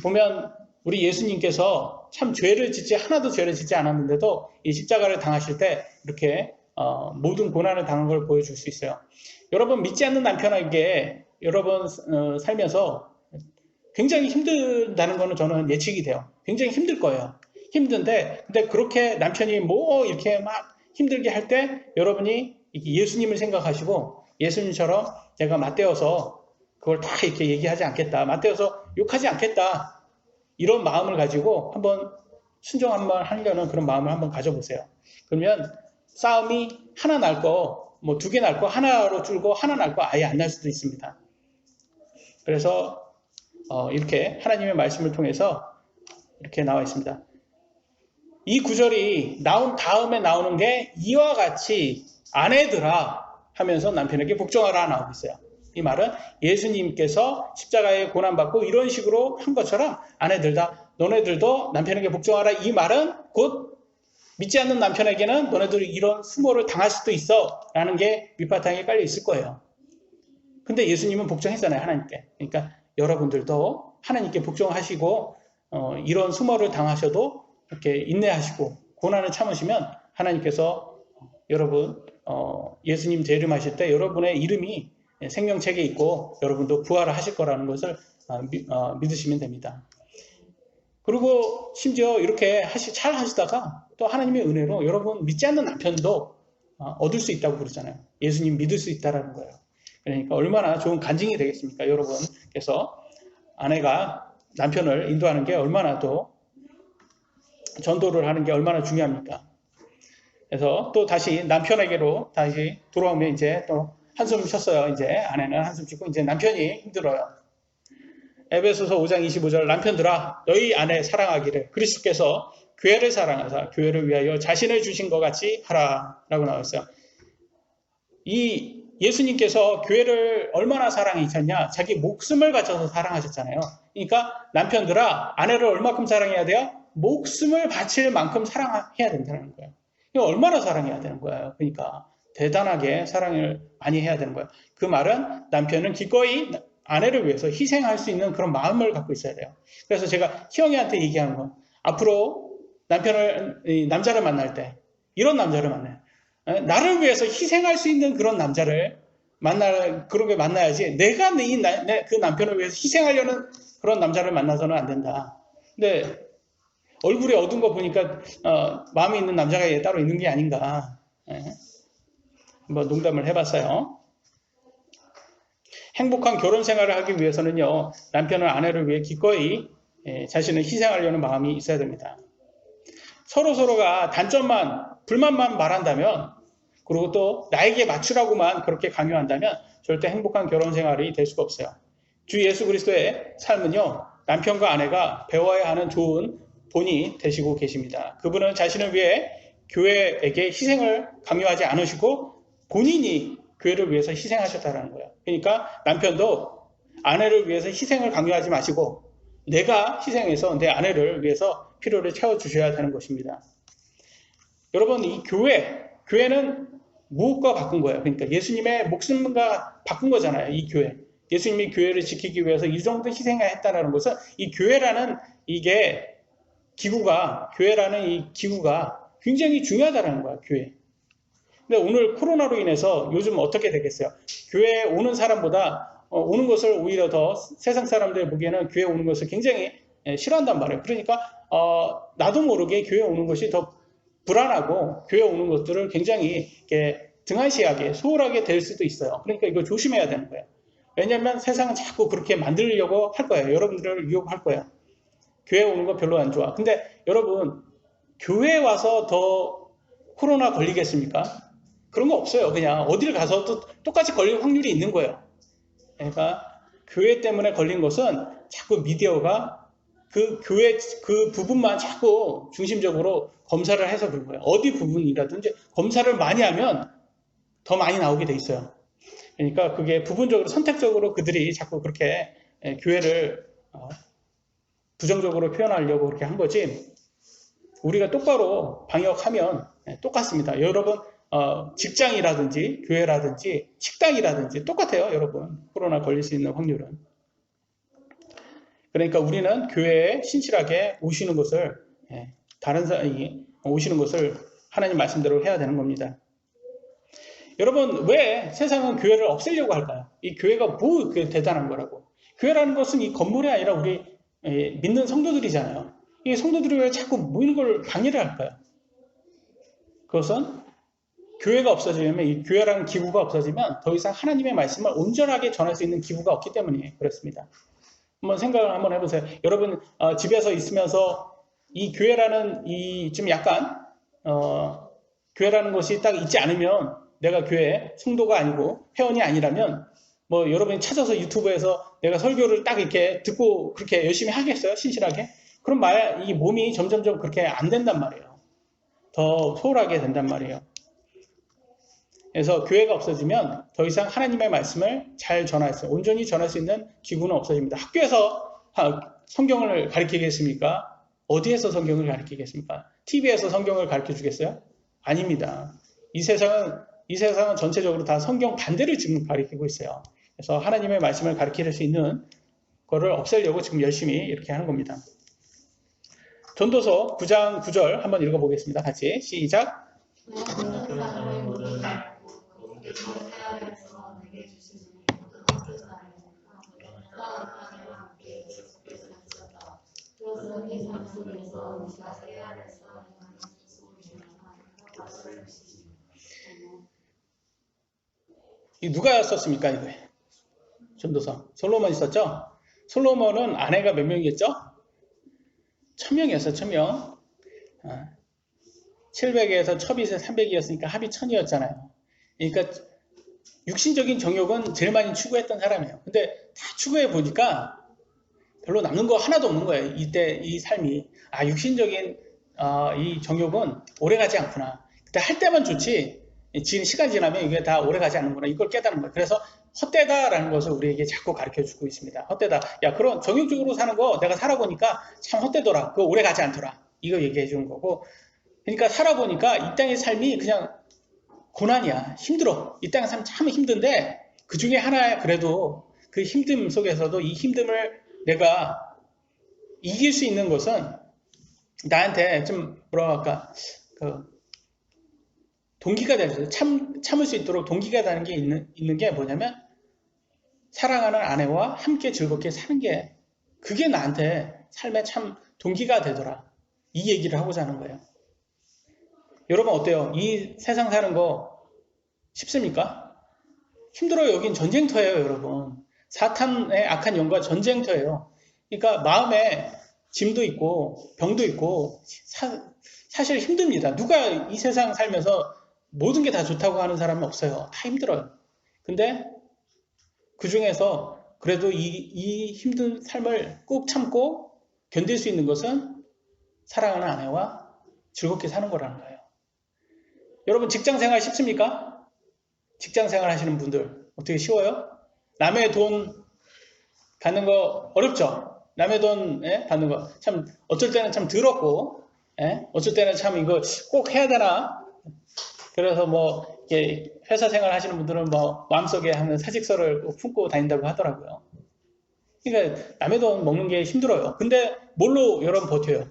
보면 우리 예수님께서 참 하나도 죄를 짓지 않았는데도 이 십자가를 당하실 때 이렇게 모든 고난을 당한 걸 보여줄 수 있어요. 여러분, 믿지 않는 남편에게 여러분 살면서 굉장히 힘들다는 거는 저는 예측이 돼요. 굉장히 힘들 거예요. 힘든데, 근데 그렇게 남편이 이렇게 막 힘들게 할 때 여러분이 예수님을 생각하시고 예수님처럼 내가 맞대어서 그걸 다 이렇게 얘기하지 않겠다. 맞대어서 욕하지 않겠다. 이런 마음을 가지고 한번 순종 한번 하려는 그런 마음을 한번 가져보세요. 그러면 싸움이 하나 날 거, 뭐 2개 날 거 하나로 줄고 하나 날 거 아예 안 날 수도 있습니다. 그래서 이렇게 하나님의 말씀을 통해서 이렇게 나와 있습니다. 이 구절이 나온 다음에 나오는 게 이와 같이 아내들아 하면서 남편에게 복종하라 나오고 있어요. 이 말은 예수님께서 십자가에 고난받고 이런 식으로 한 것처럼 아내들 다 너네들도 남편에게 복종하라. 이 말은 곧 믿지 않는 남편에게는 너네들이 이런 수모를 당할 수도 있어 라는 게 밑바탕에 깔려 있을 거예요. 근데 예수님은 복종했잖아요. 하나님께. 그러니까 여러분들도 하나님께 복종하시고 이런 수모를 당하셔도 이렇게 인내하시고 고난을 참으시면 하나님께서 여러분 예수님 재림하실 때 여러분의 이름이 생명책에 있고 여러분도 부활을 하실 거라는 것을 믿으시면 됩니다. 그리고 심지어 이렇게 잘 하시다가 또 하나님의 은혜로 여러분 믿지 않는 남편도 얻을 수 있다고 그러잖아요. 예수님 믿을 수 있다라는 거예요. 그러니까 얼마나 좋은 간증이 되겠습니까? 여러분께서 아내가 남편을 인도하는 게 얼마나 또 전도를 하는 게 얼마나 중요합니까? 그래서 또 다시 남편에게로 다시 돌아오면 이제 또 한숨 쉬었어요. 이제 아내는 한숨 쉬고 이제 남편이 힘들어요. 에베소서 5장 25절 남편들아 너희 아내 사랑하기를 그리스도께서 교회를 사랑하사 교회를 위하여 자신을 주신 것 같이 하라 라고 나와 있어요. 이 예수님께서 교회를 얼마나 사랑하셨냐? 자기 목숨을 바쳐서 사랑하셨잖아요. 그러니까 남편들아 아내를 얼마큼 사랑해야 돼요? 목숨을 바칠 만큼 사랑해야 된다는 거예요. 이거 얼마나 사랑해야 되는 거예요. 그러니까 대단하게 사랑을 많이 해야 되는 거예요. 그 말은 남편은 기꺼이 아내를 위해서 희생할 수 있는 그런 마음을 갖고 있어야 돼요. 그래서 제가 희영이한테 얘기하는 건 앞으로 남자를 만날 때 이런 남자를 만나요. 나를 위해서 희생할 수 있는 그런 남자를 그런 게 만나야지 내가 그 남편을 위해서 희생하려는 그런 남자를 만나서는 안 된다. 근데 얼굴이 어두운 거 보니까 마음이 있는 남자가 따로 있는 게 아닌가. 한번 농담을 해봤어요. 행복한 결혼 생활을 하기 위해서는요. 남편은 아내를 위해 기꺼이 자신을 희생하려는 마음이 있어야 됩니다. 서로가 단점만 불만만 말한다면 그리고 또 나에게 맞추라고만 그렇게 강요한다면 절대 행복한 결혼 생활이 될 수가 없어요. 주 예수 그리스도의 삶은요. 남편과 아내가 배워야 하는 좋은 본이 되시고 계십니다. 그분은 자신을 위해 교회에게 희생을 강요하지 않으시고 본인이 교회를 위해서 희생하셨다는 거예요. 그러니까 남편도 아내를 위해서 희생을 강요하지 마시고 내가 희생해서 내 아내를 위해서 필요를 채워주셔야 되는 것입니다. 여러분 이 교회는 무엇과 바꾼 거예요? 그러니까 예수님의 목숨과 바꾼 거잖아요. 이 교회. 예수님이 교회를 지키기 위해서 이 정도 희생을 했다는 것은 이 교회라는 교회라는 이 기구가 굉장히 중요하다는 거야, 교회. 근데 오늘 코로나로 인해서 요즘 어떻게 되겠어요? 교회에 오는 사람보다 오는 것을 오히려 더 세상 사람들 보기에는 교회 오는 것을 굉장히 싫어한단 말이에요. 그러니까 나도 모르게 교회 오는 것이 더 불안하고 교회 오는 것들을 굉장히 이렇게 등한시하게 소홀하게 될 수도 있어요. 그러니까 이거 조심해야 되는 거예요. 왜냐하면 세상은 자꾸 그렇게 만들려고 할 거예요. 여러분들을 유혹할 거예요. 교회 오는 거 별로 안 좋아. 근데 여러분 교회에 와서 더 코로나 걸리겠습니까? 그런 거 없어요. 그냥 어딜 가서도 똑같이 걸릴 확률이 있는 거예요. 그러니까 교회 때문에 걸린 것은 자꾸 미디어가 그 교회 그 부분만 자꾸 중심적으로 검사를 해서 그런 거예요. 어디 부분이라든지 검사를 많이 하면 더 많이 나오게 돼 있어요. 그러니까 그게 부분적으로 선택적으로 그들이 자꾸 그렇게 교회를 부정적으로 표현하려고 그렇게 한 거지 우리가 똑바로 방역하면 똑같습니다. 여러분 직장이라든지 교회라든지 식당이라든지 똑같아요. 여러분 코로나 걸릴 수 있는 확률은. 그러니까 우리는 교회에 신실하게 오시는 것을 다른 사람이 오시는 것을 하나님 말씀대로 해야 되는 겁니다. 여러분 왜 세상은 교회를 없애려고 할까요? 이 교회가 뭐 대단한 거라고. 교회라는 것은 이 건물이 아니라 우리 믿는 성도들이잖아요. 이 성도들이 왜 자꾸 모이는 걸 방해를 할까요? 그것은 교회가 없어지면, 이 교회라는 기구가 없어지면 더 이상 하나님의 말씀을 온전하게 전할 수 있는 기구가 없기 때문에 그렇습니다. 한번 생각을 한번 해보세요. 여러분 집에서 있으면서 이 교회라는 좀 약간 교회라는 것이 딱 있지 않으면, 내가 교회 성도가 아니고 회원이 아니라면 뭐 여러분이 찾아서 유튜브에서 내가 설교를 딱 이렇게 듣고 그렇게 열심히 하겠어요? 신실하게? 그럼 이 몸이 점점점 그렇게 안 된단 말이에요. 더 소홀하게 된단 말이에요. 그래서 교회가 없어지면 더 이상 하나님의 말씀을 잘 전할 수, 온전히 전할 수 있는 기구는 없어집니다. 학교에서 성경을 가르치겠습니까? 어디에서 성경을 가르치겠습니까? TV에서 성경을 가르쳐 주겠어요? 아닙니다. 이 세상은 전체적으로 다 성경 반대를 지금 가르치고 있어요. 그래서 하나님의 말씀을 가르칠 수 있는 거를 없애려고 지금 열심히 이렇게 하는 겁니다. 전도서 9장 9절 한번 읽어보겠습니다. 같이 시작. 이 누가 썼습니까? 이거 전도서 솔로몬이 썼죠? 솔로몬은 아내가 몇 명이겠죠? 1000명이었어요. 1000명. 700에서 첩이서 300이었으니까 합이 1000이었잖아요. 그러니까 육신적인 정욕은 제일 많이 추구했던 사람이에요. 근데 다 추구해 보니까 별로 남는 거 하나도 없는 거예요. 이때 이 삶이. 육신적인 이 정욕은 오래가지 않구나. 그때 할 때만 좋지 지금 시간 지나면 이게 다 오래가지 않는구나. 이걸 깨닫는 거예요. 그래서 헛되다라는 것을 우리에게 자꾸 가르쳐주고 있습니다. 헛되다. 야, 그런 정욕적으로 사는 거 내가 살아보니까 참 헛되더라. 그거 오래가지 않더라. 이거 얘기해 주는 거고. 그러니까 살아보니까 이 땅의 삶이 그냥 고난이야. 힘들어. 이 땅의 삶 참 힘든데 그 중에 하나 그래도 그 힘듦 속에서도 이 힘듦을 내가 이길 수 있는 것은 나한테 좀 뭐랄까 동기가 되는, 참을 수 있도록 동기가 되는 게 있는 게 뭐냐면 사랑하는 아내와 함께 즐겁게 사는 게, 그게 나한테 삶에 참 동기가 되더라. 이 얘기를 하고자 하는 거예요. 여러분 어때요? 이 세상 사는 거 쉽습니까? 힘들어요. 여긴 전쟁터예요, 여러분. 사탄의 악한 영과 전쟁터예요. 그러니까 마음에 짐도 있고 병도 있고 사실 힘듭니다. 누가 이 세상 살면서 모든 게 다 좋다고 하는 사람은 없어요. 다 힘들어요. 근데 그 중에서 그래도 이 힘든 삶을 꾹 참고 견딜 수 있는 것은 사랑하는 아내와 즐겁게 사는 거라는 거예요. 여러분 직장생활 쉽습니까? 직장생활 하시는 분들 어떻게 쉬워요? 남의 돈 받는 거 어렵죠? 남의 돈 받는 거 참 어쩔 때는 참 더럽고, 어쩔 때는 참 이거 꼭 해야 되나? 그래서 뭐 회사 생활 하시는 분들은 뭐 마음속에 하는 사직서를 품고 다닌다고 하더라고요. 그러니까 남의 돈 먹는 게 힘들어요. 근데 뭘로 여러분 버텨요?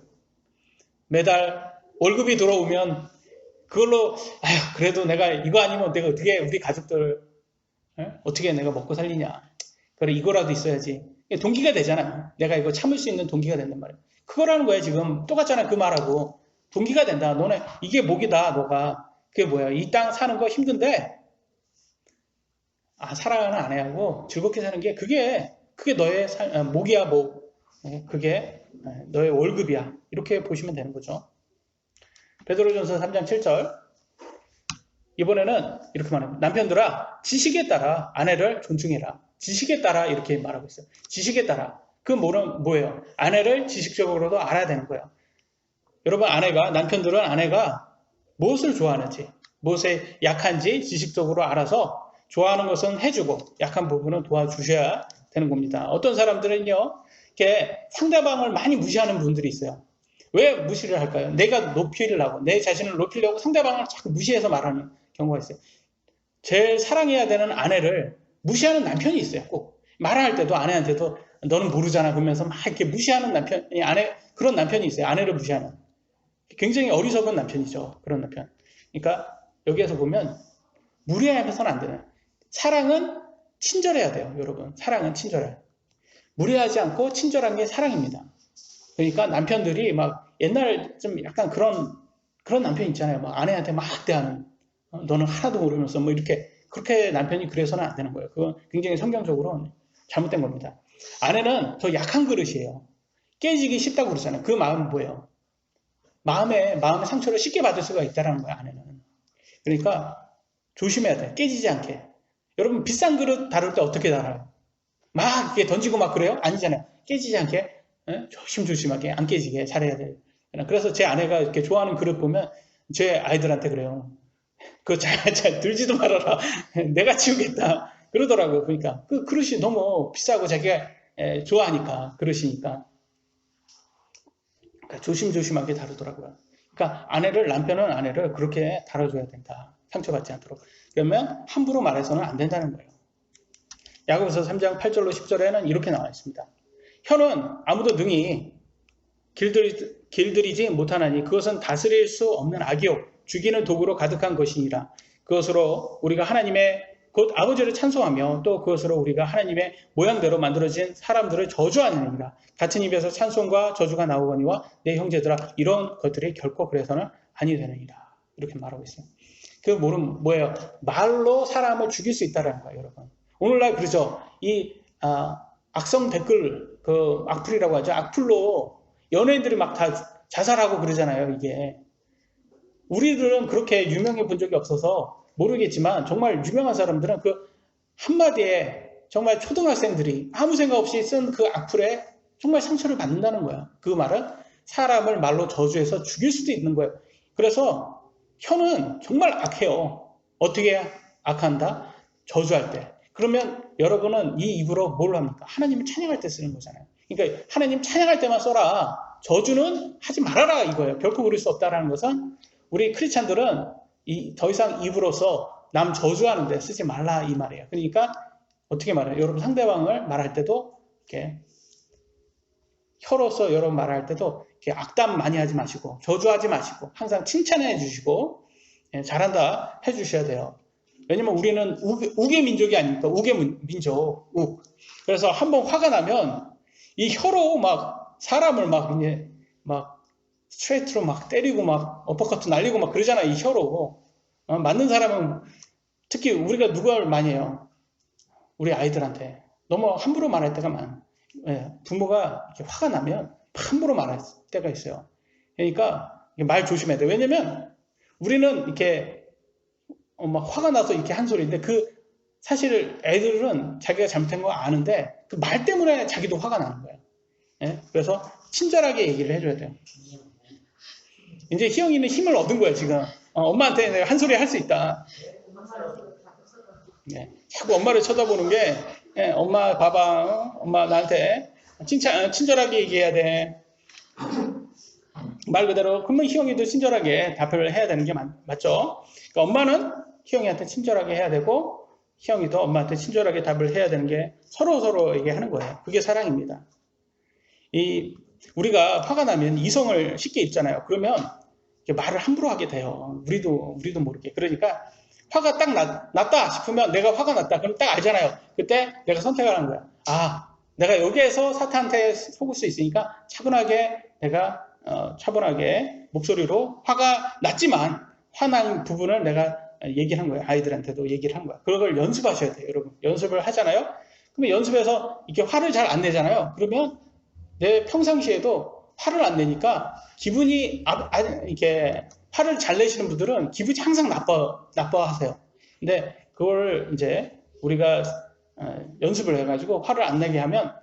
매달 월급이 들어오면 그걸로 그래도 내가 이거 아니면 내가 어떻게 우리 가족들 어떻게 내가 먹고 살리냐. 그래 이거라도 있어야지. 동기가 되잖아요. 내가 이거 참을 수 있는 동기가 된단 말이에요. 그거라는 거예요. 지금 똑같잖아 그 말하고. 동기가 된다. 너네 이게 목이다. 너가. 그게 뭐야? 이 땅 사는 거 힘든데 사랑하는 아내하고 즐겁게 사는 게 그게 너의 목이야 목. 그게 너의 월급이야. 이렇게 보시면 되는 거죠. 베드로전서 3장 7절. 이번에는 이렇게 말합니다. 남편들아 지식에 따라 아내를 존중해라. 지식에 따라 이렇게 말하고 있어요. 지식에 따라. 그 뭐예요? 아내를 지식적으로도 알아야 되는 거예요. 여러분 남편들은 아내가 무엇을 좋아하는지, 무엇에 약한지 지식적으로 알아서 좋아하는 것은 해주고 약한 부분은 도와주셔야 되는 겁니다. 어떤 사람들은요, 이렇게 상대방을 많이 무시하는 분들이 있어요. 왜 무시를 할까요? 내가 높이려고, 내 자신을 높이려고 상대방을 자꾸 무시해서 말하는 경우가 있어요. 제일 사랑해야 되는 아내를 무시하는 남편이 있어요. 꼭 말할 때도 아내한테도 너는 모르잖아 그러면서 막 이렇게 무시하는 그런 남편이 있어요. 아내를 무시하는. 굉장히 어리석은 남편이죠. 그런 남편. 그러니까 여기에서 보면 무례해서는 안 되는. 사랑은 친절해야 돼요. 여러분. 사랑은 친절해요. 무례하지 않고 친절한 게 사랑입니다. 그러니까 남편들이 막 옛날 좀 약간 그런 남편 있잖아요. 막 아내한테 막 대하는. 너는 하나도 모르면서 뭐 이렇게 그렇게 남편이 그래서는 안 되는 거예요. 그건 굉장히 성경적으로 잘못된 겁니다. 아내는 더 약한 그릇이에요. 깨지기 쉽다고 그러잖아요. 그 마음은 뭐예요? 마음의 상처를 쉽게 받을 수가 있다는 거예요, 아내는. 그러니까 조심해야 돼. 깨지지 않게. 여러분, 비싼 그릇 다룰 때 어떻게 다뤄요? 막 이렇게 던지고 막 그래요? 아니잖아요. 깨지지 않게 조심조심하게 안 깨지게 잘해야 돼요. 그래서 제 아내가 이렇게 좋아하는 그릇 보면 제 아이들한테 그래요. 그거 잘 들지도 말아라. 내가 치우겠다. 그러더라고요. 그러니까 그 그릇이 너무 비싸고 자기가 좋아하니까 그릇이니까. 그러니까 조심조심하게 다루더라고요. 그러니까 남편은 아내를 그렇게 다뤄줘야 된다. 상처받지 않도록. 그러면 함부로 말해서는 안 된다는 거예요. 야고보서 3장 8절로 10절에는 이렇게 나와 있습니다. 혀는 아무도 능히 길들이지 못하나니 그것은 다스릴 수 없는 악이요 죽이는 도구로 가득한 것이니라. 그것으로 우리가 하나님의 곧 아버지를 찬송하며 또 그것으로 우리가 하나님의 모양대로 만들어진 사람들을 저주하느니라. 같은 입에서 찬송과 저주가 나오거니와 내 형제들아 이런 것들이 결코 그래서는 아니 되느니라. 이렇게 말하고 있어요. 그 뭐예요? 말로 사람을 죽일 수 있다는 거예요, 여러분. 오늘날 그러죠. 이 악성 댓글 그 악플이라고 하죠. 악플로 연예인들이 막 다 자살하고 그러잖아요. 이게 우리들은 그렇게 유명해 본 적이 없어서 모르겠지만 정말 유명한 사람들은 그 한마디에 정말 초등학생들이 아무 생각 없이 쓴 그 악플에 정말 상처를 받는다는 거야. 그 말은 사람을 말로 저주해서 죽일 수도 있는 거예요. 그래서 혀는 정말 악해요. 어떻게 악한다? 저주할 때. 그러면 여러분은 이 입으로 뭘 합니까? 하나님을 찬양할 때 쓰는 거잖아요. 그러니까 하나님 찬양할 때만 써라. 저주는 하지 말아라 이거예요. 결코 그럴 수 없다는 것은 우리 크리스찬들은 더 이상 입으로서 남 저주하는데 쓰지 말라 이 말이에요. 그러니까 어떻게 말해요? 여러분 상대방을 말할 때도 이렇게 혀로서 여러분 말할 때도 이렇게 악담 많이 하지 마시고 저주하지 마시고 항상 칭찬해 주시고 잘한다 해 주셔야 돼요. 왜냐면 우리는 우계 민족이 아닙니까? 우계 민족. 그래서 한번 화가 나면 이 혀로 막 사람을 막 이제 막 스트레이트로 막 때리고 막 어퍼커트 날리고 막 그러잖아. 이 혀로. 맞는 사람은 특히 우리가 누가 많이 해요? 우리 아이들한테 너무 함부로 말할 때가 많아. 부모가 이렇게 화가 나면 함부로 말할 때가 있어요. 그러니까 말 조심해야 돼. 왜냐면 우리는 이렇게 막 화가 나서 이렇게 한 소리인데 사실 애들은 자기가 잘못한 거 아는데 그 말 때문에 자기도 화가 나는 거예요. 그래서 친절하게 얘기를 해줘야 돼요. 이제 희영이는 힘을 얻은 거야 지금. 엄마한테 내가 한 소리 할 수 있다. 자꾸 엄마를 쳐다보는 게 엄마 봐봐. 엄마 나한테 친절하게 얘기해야 돼. 말 그대로. 그러면 희영이도 친절하게 답을 해야 되는 게 맞죠? 그러니까 엄마는 희영이한테 친절하게 해야 되고 희영이도 엄마한테 친절하게 답을 해야 되는 게 서로에게 하는 거예요. 그게 사랑입니다. 우리가 화가 나면 이성을 쉽게 입잖아요. 그러면 말을 함부로 하게 돼요. 우리도 모르게. 그러니까 화가 딱 났다 싶으면 내가 화가 났다. 그럼 딱 알잖아요. 그때 내가 선택을 하는 거야. 내가 여기에서 사탄한테 속을 수 있으니까 차분하게 내가 차분하게 목소리로 화가 났지만 화난 부분을 내가 얘기를 한 거예요. 아이들한테도 얘기를 한 거야. 그걸 연습하셔야 돼요. 여러분. 연습을 하잖아요. 그러면 연습해서 이렇게 화를 잘 안 내잖아요. 그러면 내 평상시에도 화를 안 내니까 기분이 이렇게 화를 잘 내시는 분들은 기분이 항상 나빠하세요. 근데 그걸 이제 우리가 연습을 해가지고 화를 안 내게 하면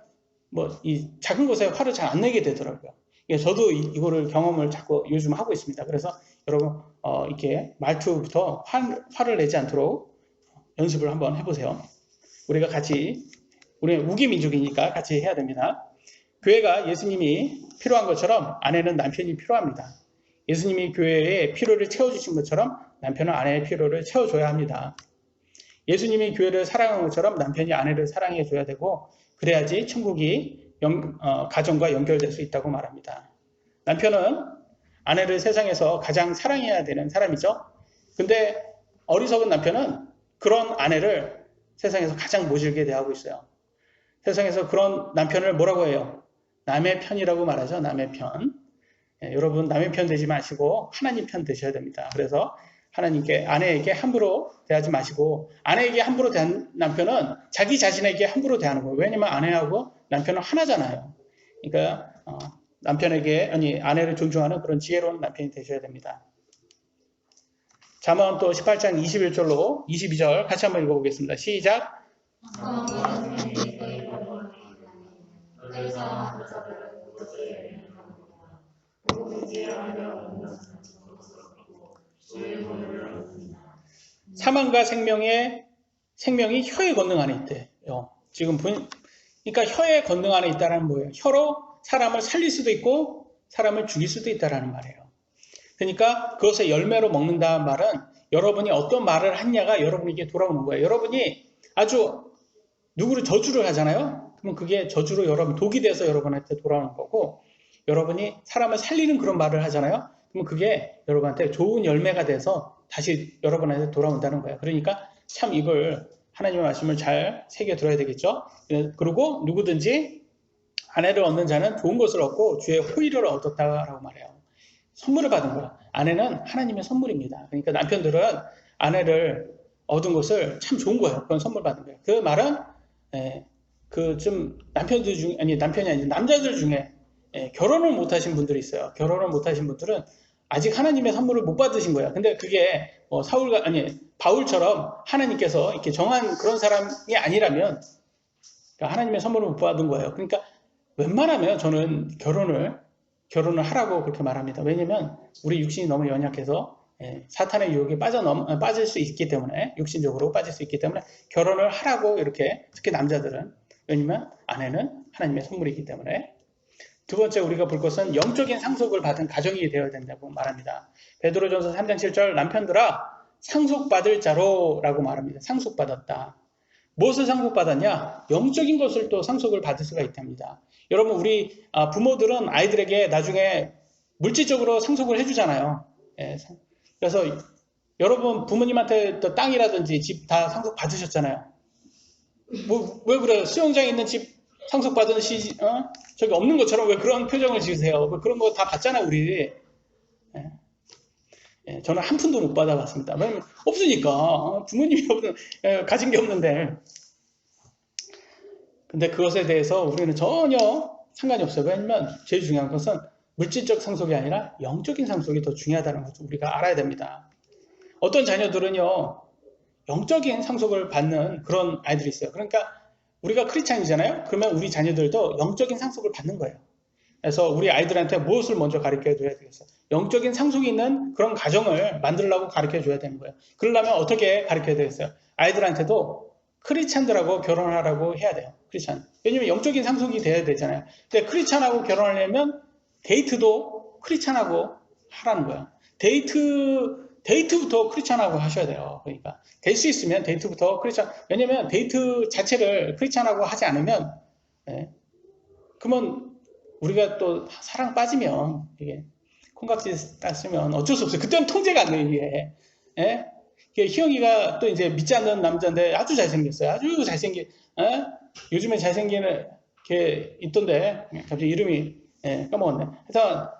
이 작은 것에 화를 잘 안 내게 되더라고요. 저도 이거를 경험을 자꾸 요즘 하고 있습니다. 그래서 여러분 이렇게 말투부터 화를 내지 않도록 연습을 한번 해보세요. 우리가 같이 우리는 우기 민족이니까 같이 해야 됩니다. 교회가 예수님이 필요한 것처럼 아내는 남편이 필요합니다. 예수님이 교회의 필요를 채워주신 것처럼 남편은 아내의 필요를 채워줘야 합니다. 예수님이 교회를 사랑한 것처럼 남편이 아내를 사랑해줘야 되고 그래야지 천국이 가정과 연결될 수 있다고 말합니다. 남편은 아내를 세상에서 가장 사랑해야 되는 사람이죠. 근데 어리석은 남편은 그런 아내를 세상에서 가장 모질게 대하고 있어요. 세상에서 그런 남편을 뭐라고 해요? 남의 편이라고 말하죠. 남의 편. 여러분 남의 편 되지 마시고 하나님 편 되셔야 됩니다. 그래서 하나님께 아내에게 함부로 대하지 마시고 아내에게 함부로 대한 남편은 자기 자신에게 함부로 대하는 거예요. 왜냐면 아내하고 남편은 하나잖아요. 그러니까 남편에게 아내를 존중하는 그런 지혜로운 남편이 되셔야 됩니다. 잠언 또 18장 21절로 22절 같이 한번 읽어보겠습니다. 시작. 사망과 생명이 혀의 권능 안에 있대요. 지금 그러니까 혀의 권능 안에 있다는 뭐예요? 혀로 사람을 살릴 수도 있고 사람을 죽일 수도 있다는 말이에요. 그러니까 그것의 열매로 먹는다는 말은 여러분이 어떤 말을 했냐가 여러분에게 돌아오는 거예요. 여러분이 아주 누구를 저주를 하잖아요. 그러면 그게 저주로 여러분 독이 돼서 여러분한테 돌아오는 거고 여러분이 사람을 살리는 그런 말을 하잖아요. 그러면 그게 여러분한테 좋은 열매가 돼서 다시 여러분한테 돌아온다는 거예요. 그러니까 참 이걸 하나님의 말씀을 잘 새겨들어야 되겠죠. 그리고 누구든지 아내를 얻는 자는 좋은 것을 얻고 주의 호의를 얻었다라고 말해요. 선물을 받은 거야. 아내는 하나님의 선물입니다. 그러니까 남편들은 아내를 얻은 것을 참 좋은 거예요. 그건 선물 받은 거예요. 그 말은 좀 남편들 중에 남편이 아니라 남자들 중에 결혼을 못 하신 분들이 있어요. 결혼을 못 하신 분들은 아직 하나님의 선물을 못 받으신 거예요. 근데 그게 바울처럼 하나님께서 이렇게 정한 그런 사람이 아니라면 그러니까 하나님의 선물을 못 받은 거예요. 그러니까 웬만하면 저는 결혼을 하라고 그렇게 말합니다. 왜냐면 우리 육신이 너무 연약해서 사탄의 유혹에 빠질 수 있기 때문에 육신적으로 빠질 수 있기 때문에 결혼을 하라고 이렇게 특히 남자들은 왜냐면 아내는 하나님의 선물이기 때문에 두 번째 우리가 볼 것은 영적인 상속을 받은 가정이 되어야 된다고 말합니다. 베드로전서 3장 7절 남편들아 상속받을 자로라고 말합니다. 상속받았다. 무엇을 상속받았냐? 영적인 것을 또 상속을 받을 수가 있답니다. 여러분 우리 부모들은 아이들에게 나중에 물질적으로 상속을 해주잖아요. 그래서 여러분 부모님한테 또 땅이라든지 집 다 상속 받으셨잖아요. 왜 그래요? 수영장에 있는 집 상속받은 저기 없는 것처럼 왜 그런 표정을 지으세요? 그런 거 다 받잖아요, 우리. 저는 한 푼도 못 받아봤습니다. 왜냐면 없으니까. 부모님이 가진 게 없는데. 근데 그것에 대해서 우리는 전혀 상관이 없어요. 왜냐면 제일 중요한 것은 물질적 상속이 아니라 영적인 상속이 더 중요하다는 것을 우리가 알아야 됩니다. 어떤 자녀들은요, 영적인 상속을 받는 그런 아이들이 있어요. 그러니까 우리가 크리스찬이잖아요. 그러면 우리 자녀들도 영적인 상속을 받는 거예요. 그래서 우리 아이들한테 무엇을 먼저 가르쳐줘야 되겠어요? 영적인 상속이 있는 그런 가정을 만들려고 가르쳐줘야 되는 거예요. 그러려면 어떻게 가르쳐야 되겠어요? 아이들한테도 크리스찬들하고 결혼하라고 해야 돼요. 크리스찬. 왜냐면 영적인 상속이 돼야 되잖아요. 근데 크리스찬하고 결혼하려면 데이트도 크리스찬하고 하라는 거예요. 데이트부터 크리스찬하고 하셔야 돼요. 그러니까 될 수 있으면 데이트부터 크리스찬. 왜냐면 데이트 자체를 크리스찬하고 하지 않으면 그러면 우리가 또 사랑 빠지면 이게 콩깍지 따시면 어쩔 수 없어요. 그때는 통제가 안 돼요. 이게 희영이가 또 이제 믿지 않는 남자인데 아주 잘생겼어요. 아주 잘생긴. 요즘에 잘생긴 게 있던데 갑자기 이름이 까먹었네. 그래서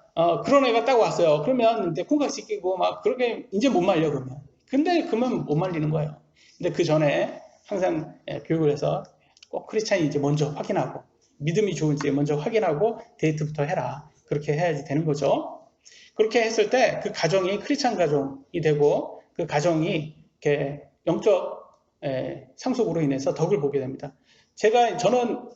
그런 애가 딱 왔어요. 그러면 이제 콩깍지 끼고 막 그렇게 이제 못 말려 그러면. 근데 그러면 못 말리는 거예요. 근데 그 전에 항상 교육을 해서 꼭 크리스찬이 이제 먼저 확인하고 믿음이 좋은지 먼저 확인하고 데이트부터 해라. 그렇게 해야지 되는 거죠. 그렇게 했을 때 그 가정이 크리스찬 가정이 되고 그 가정이 이렇게 영적 상속으로 인해서 덕을 보게 됩니다. 저는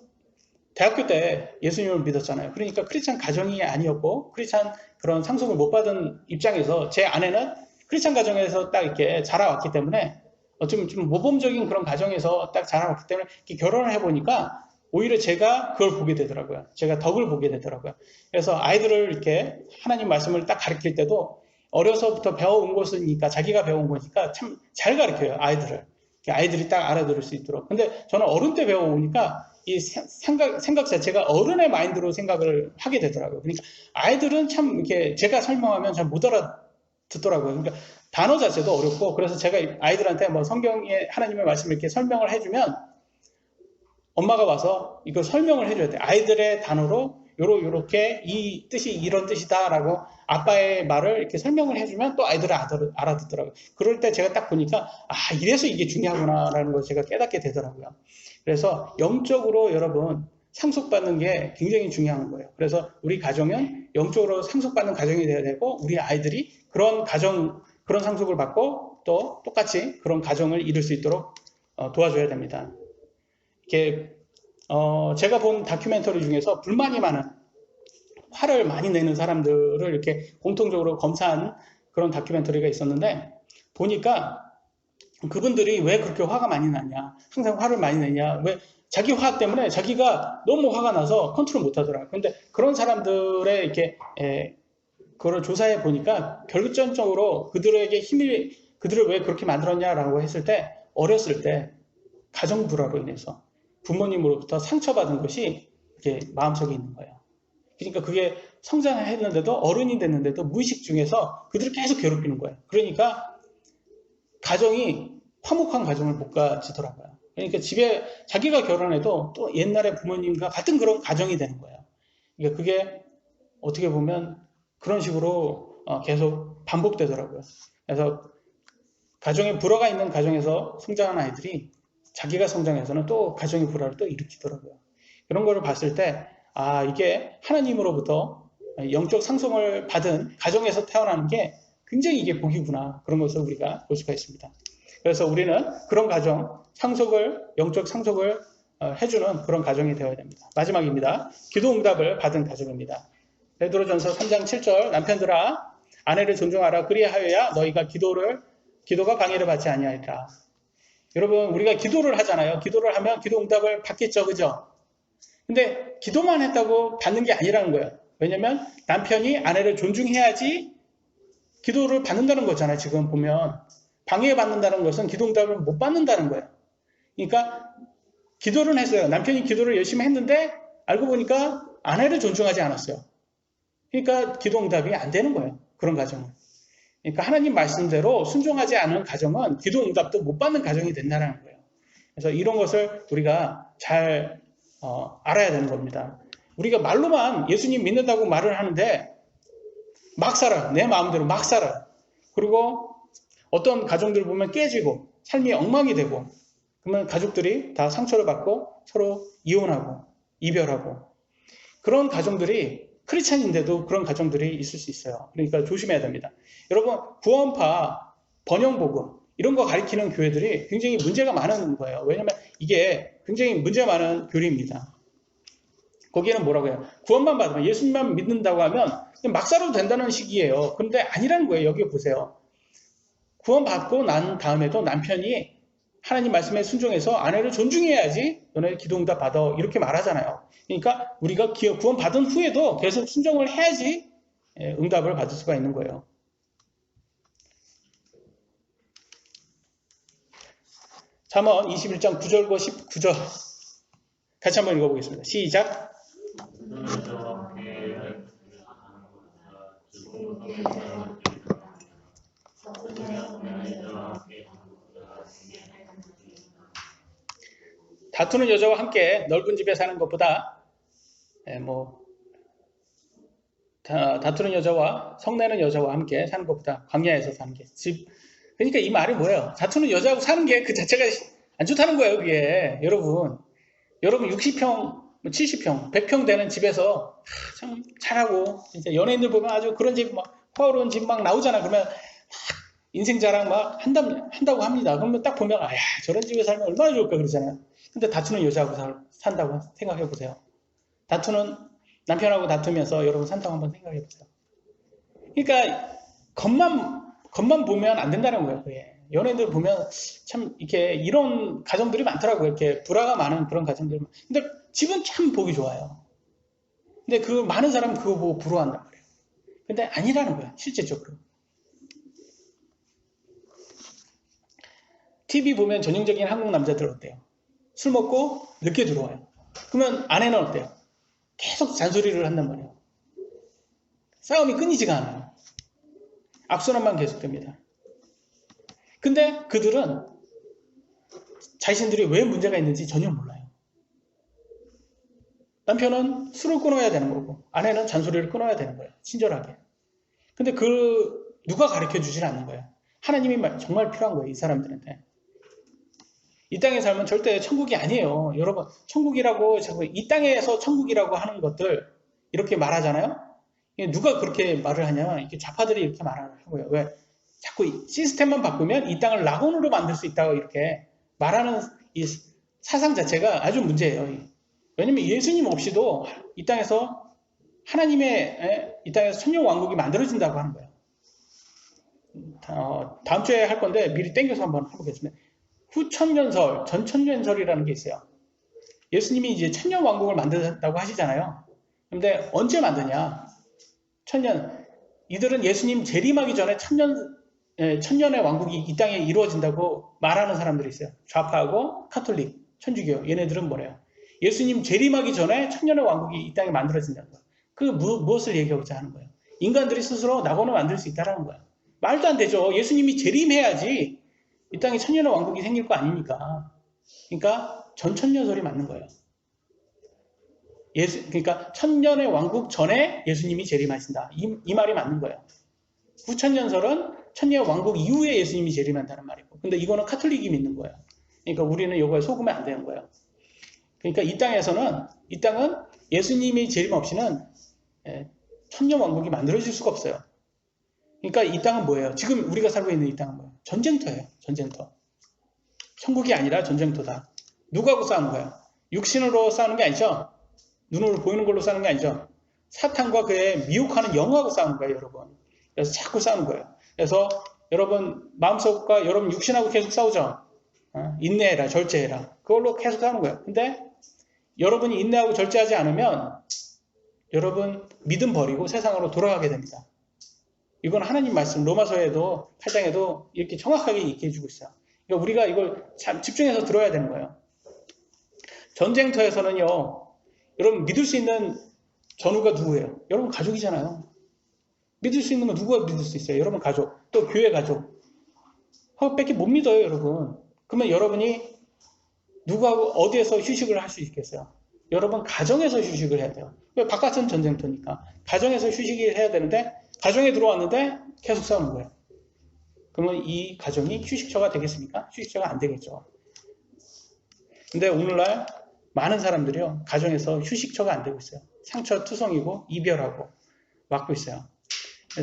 대학교 때 예수님을 믿었잖아요. 그러니까 크리스찬 가정이 아니었고 크리스찬 그런 상속을 못 받은 입장에서 제 아내는 크리스찬 가정에서 딱 이렇게 자라왔기 때문에 어쩌면 좀 모범적인 그런 가정에서 딱 자라왔기 때문에 결혼을 해보니까 오히려 제가 그걸 보게 되더라고요. 제가 덕을 보게 되더라고요. 그래서 아이들을 이렇게 하나님 말씀을 딱 가르칠 때도 어려서부터 배워온 것이니까 자기가 배운 거니까 참 잘 가르쳐요. 아이들이 딱 알아들을 수 있도록. 근데 저는 어른 때 배워오니까 이 생각 자체가 어른의 마인드로 생각을 하게 되더라고요. 그러니까 아이들은 참 이렇게 제가 설명하면 잘 못 알아듣더라고요. 그러니까 단어 자체도 어렵고 그래서 제가 아이들한테 뭐 성경의 하나님의 말씀을 이렇게 설명을 해주면 엄마가 와서 이걸 설명을 해줘야 돼. 아이들의 단어로 요렇게 이 뜻이 이런 뜻이다라고 아빠의 말을 이렇게 설명을 해주면 또 아이들은 알아듣더라고요. 그럴 때 제가 딱 보니까 이래서 이게 중요하구나라는 걸 제가 깨닫게 되더라고요. 그래서 영적으로 여러분 상속받는 게 굉장히 중요한 거예요. 그래서 우리 가정은 영적으로 상속받는 가정이 되어야 되고 우리 아이들이 그런 그런 상속을 받고 또 똑같이 그런 가정을 이룰 수 있도록 도와줘야 됩니다. 이렇게 제가 본 다큐멘터리 중에서 불만이 많은 화를 많이 내는 사람들을 이렇게 공통적으로 검사한 그런 다큐멘터리가 있었는데 보니까 그분들이 왜 그렇게 화가 많이 나냐, 항상 화를 많이 내냐, 왜 자기 화 때문에 자기가 너무 화가 나서 컨트롤 못 하더라고요. 근데 그런 사람들의 이렇게 그걸 조사해 보니까 결정적으로 그들을 왜 그렇게 만들었냐라고 했을 때 어렸을 때 가정 불화로 인해서 부모님으로부터 상처받은 것이 이렇게 마음속에 있는 거예요. 그러니까 그게 성장했는데도 어른이 됐는데도 무의식 중에서 그들을 계속 괴롭히는 거예요. 그러니까 가정이 화목한 가정을 못 가지더라고요. 그러니까 집에 자기가 결혼해도 또 옛날에 부모님과 같은 그런 가정이 되는 거예요. 그러니까 그게 어떻게 보면 그런 식으로 계속 반복되더라고요. 그래서 가정에 불화가 있는 가정에서 성장한 아이들이 자기가 성장해서는 또 가정의 불화를 또 일으키더라고요. 그런 거를 봤을 때 이게 하나님으로부터 영적 상속을 받은 가정에서 태어나는 게 굉장히 이게 복이구나. 그런 것을 우리가 볼 수가 있습니다. 그래서 우리는 그런 가정, 영적 상속을 해주는 그런 가정이 되어야 됩니다. 마지막입니다. 기도 응답을 받은 가정입니다. 베드로전서 3장 7절 남편들아 아내를 존중하라 그리하여야 너희가 기도가 방해를 받지 아니하리라. 여러분 우리가 기도를 하잖아요. 기도를 하면 기도 응답을 받겠죠. 그죠? 근데 기도만 했다고 받는 게 아니라는 거예요. 왜냐면 남편이 아내를 존중해야지 기도를 받는다는 거잖아요. 지금 보면 방해받는다는 것은 기도 응답을 못 받는다는 거예요. 그러니까 기도를 했어요. 남편이 기도를 열심히 했는데 알고 보니까 아내를 존중하지 않았어요. 그러니까 기도 응답이 안 되는 거예요. 그런 가정은. 그러니까 하나님 말씀대로 순종하지 않은 가정은 기도 응답도 못 받는 가정이 된다는 거예요. 그래서 이런 것을 우리가 잘 알아야 되는 겁니다. 우리가 말로만 예수님 믿는다고 말을 하는데 막 살아. 내 마음대로 막 살아. 그리고 어떤 가정들을 보면 깨지고 삶이 엉망이 되고 그러면 가족들이 다 상처를 받고 서로 이혼하고 이별하고 그런 가정들이 크리스찬인데도 그런 가정들이 있을 수 있어요. 그러니까 조심해야 됩니다. 여러분 구원파, 번영복음 이런 거 가리키는 교회들이 굉장히 문제가 많은 거예요. 왜냐하면 이게 굉장히 문제 많은 교리입니다. 거기에는 뭐라고 해요? 구원만 받으면 예수님만 믿는다고 하면 막 살아도 된다는 식이에요. 그런데 아니라는 거예요. 여기 보세요. 구원받고 난 다음에도 남편이 하나님 말씀에 순종해서 아내를 존중해야지 너네 기도응답 받아 이렇게 말하잖아요. 그러니까 우리가 구원받은 후에도 계속 순종을 해야지 응답을 받을 수가 있는 거예요. 잠언 21장 9절과 19절 같이 한번 읽어보겠습니다. 시작. 다투는 여자와 함께 넓은 집에 사는 것보다 다투는 여자와 성내는 여자와 함께 사는 것보다 광야에서 사는 게 그러니까 이 말이 뭐예요? 다투는 여자하고 사는 게 그 자체가 안 좋다는 거예요. 그게 여러분 60평, 70평, 100평 되는 집에서 참 잘하고 진짜 연예인들 보면 아주 그런 집 막 화려한 집 막 나오잖아. 그러면 인생 자랑 막 한다고 합니다. 그러면 딱 보면 저런 집에 살면 얼마나 좋을까 그러잖아요. 근데 다투는 여자하고 산다고 생각해 보세요. 남편하고 다투면서 여러분 산다고 한번 생각해 보세요. 그러니까 겉만 보면 안 된다는 거예요. 그게. 연예인들 보면 참 이렇게 이런 가정들이 많더라고요. 이렇게 불화가 많은 그런 가정들. 근데 집은 참 보기 좋아요. 근데 그 많은 사람은 그거 보고 부러워한단 말이에요. 근데 아니라는 거예요. 실제적으로. TV 보면 전형적인 한국 남자들 어때요? 술 먹고 늦게 들어와요. 그러면 아내는 어때요? 계속 잔소리를 한단 말이에요. 싸움이 끊이지가 않아요. 악순환만 계속됩니다. 근데 그들은 자신들이 왜 문제가 있는지 전혀 몰라요. 남편은 술을 끊어야 되는 거고 아내는 잔소리를 끊어야 되는 거예요. 친절하게. 근데 누가 가르쳐 주질 않는 거예요. 하나님이 정말 필요한 거예요, 이 사람들한테. 이 땅에 살면 절대 천국이 아니에요. 여러분, 천국이라고 자꾸 이 땅에서 천국이라고 하는 것들 이렇게 말하잖아요. 누가 그렇게 말을 하냐? 이렇게 좌파들이 이렇게 말하는 거예요. 왜? 자꾸 시스템만 바꾸면 이 땅을 낙원으로 만들 수 있다고 이렇게 말하는 이 사상 자체가 아주 문제예요. 왜냐면 예수님 없이도 이 땅에서 이 땅에서 천년 왕국이 만들어진다고 하는 거예요. 다음 주에 할 건데 미리 땡겨서 한번 해보겠습니다. 후천년설, 전천년설이라는 게 있어요. 예수님이 이제 천년 왕국을 만든다고 하시잖아요. 근데 언제 만드냐? 천년. 이들은 예수님 재림하기 전에 천년의 왕국이 이 땅에 이루어진다고 말하는 사람들이 있어요. 좌파하고 카톨릭, 천주교. 얘네들은 뭐래요? 예수님 재림하기 전에 천년의 왕국이 이 땅에 만들어진다는 거예요. 무엇을 얘기하고자 하는 거예요? 인간들이 스스로 낙원을 만들 수 있다는 거예요. 말도 안 되죠. 예수님이 재림해야지 이 땅에 천년의 왕국이 생길 거 아닙니까? 그러니까 전천년설이 맞는 거예요. 그러니까 천년의 왕국 전에 예수님이 재림하신다. 이 말이 맞는 거예요. 후천년설은 천년의 왕국 이후에 예수님이 재림한다는 말이고, 근데 이거는 카톨릭이 믿는 거예요. 그러니까 우리는 이거에 속으면 안 되는 거예요. 그러니까 이 땅은 예수님이 재림 없이는 천년 왕국이 만들어질 수가 없어요. 그러니까 이 땅은 뭐예요? 지금 우리가 살고 있는 이 땅은 뭐예요? 전쟁터예요. 전쟁터. 천국이 아니라 전쟁터다. 누구하고 싸우는 거예요? 육신으로 싸우는 게 아니죠? 눈으로 보이는 걸로 싸우는 게 아니죠? 사탄과 그의 미혹하는 영하고 싸우는 거예요, 여러분. 그래서 자꾸 싸우는 거예요. 그래서 여러분 마음속과 여러분 육신하고 계속 싸우죠? 인내해라, 절제해라. 그걸로 계속 싸우는 거예요. 근데 여러분이 인내하고 절제하지 않으면 여러분 믿음 버리고 세상으로 돌아가게 됩니다. 이건 하나님 말씀 로마서에도 8장에도 이렇게 정확하게 얘기해 주고 있어요. 그러니까 우리가 이걸 참 집중해서 들어야 되는 거예요. 전쟁터에서는요. 여러분 믿을 수 있는 전우가 누구예요? 여러분 가족이잖아요. 믿을 수 있는 건 누가 믿을 수 있어요? 여러분 가족, 또 교회 가족. 하고밖에 못 믿어요, 여러분. 그러면 여러분이 누구하고 어디에서 휴식을 할 수 있겠어요? 여러분 가정에서 휴식을 해야 돼요. 왜? 바깥은 전쟁터니까. 가정에서 휴식을 해야 되는데 가정에 들어왔는데 계속 싸우는 거예요. 그러면 이 가정이 휴식처가 되겠습니까? 휴식처가 안 되겠죠. 근데 오늘날 많은 사람들이요. 가정에서 휴식처가 안 되고 있어요. 상처투성이고 이별하고 막고 있어요.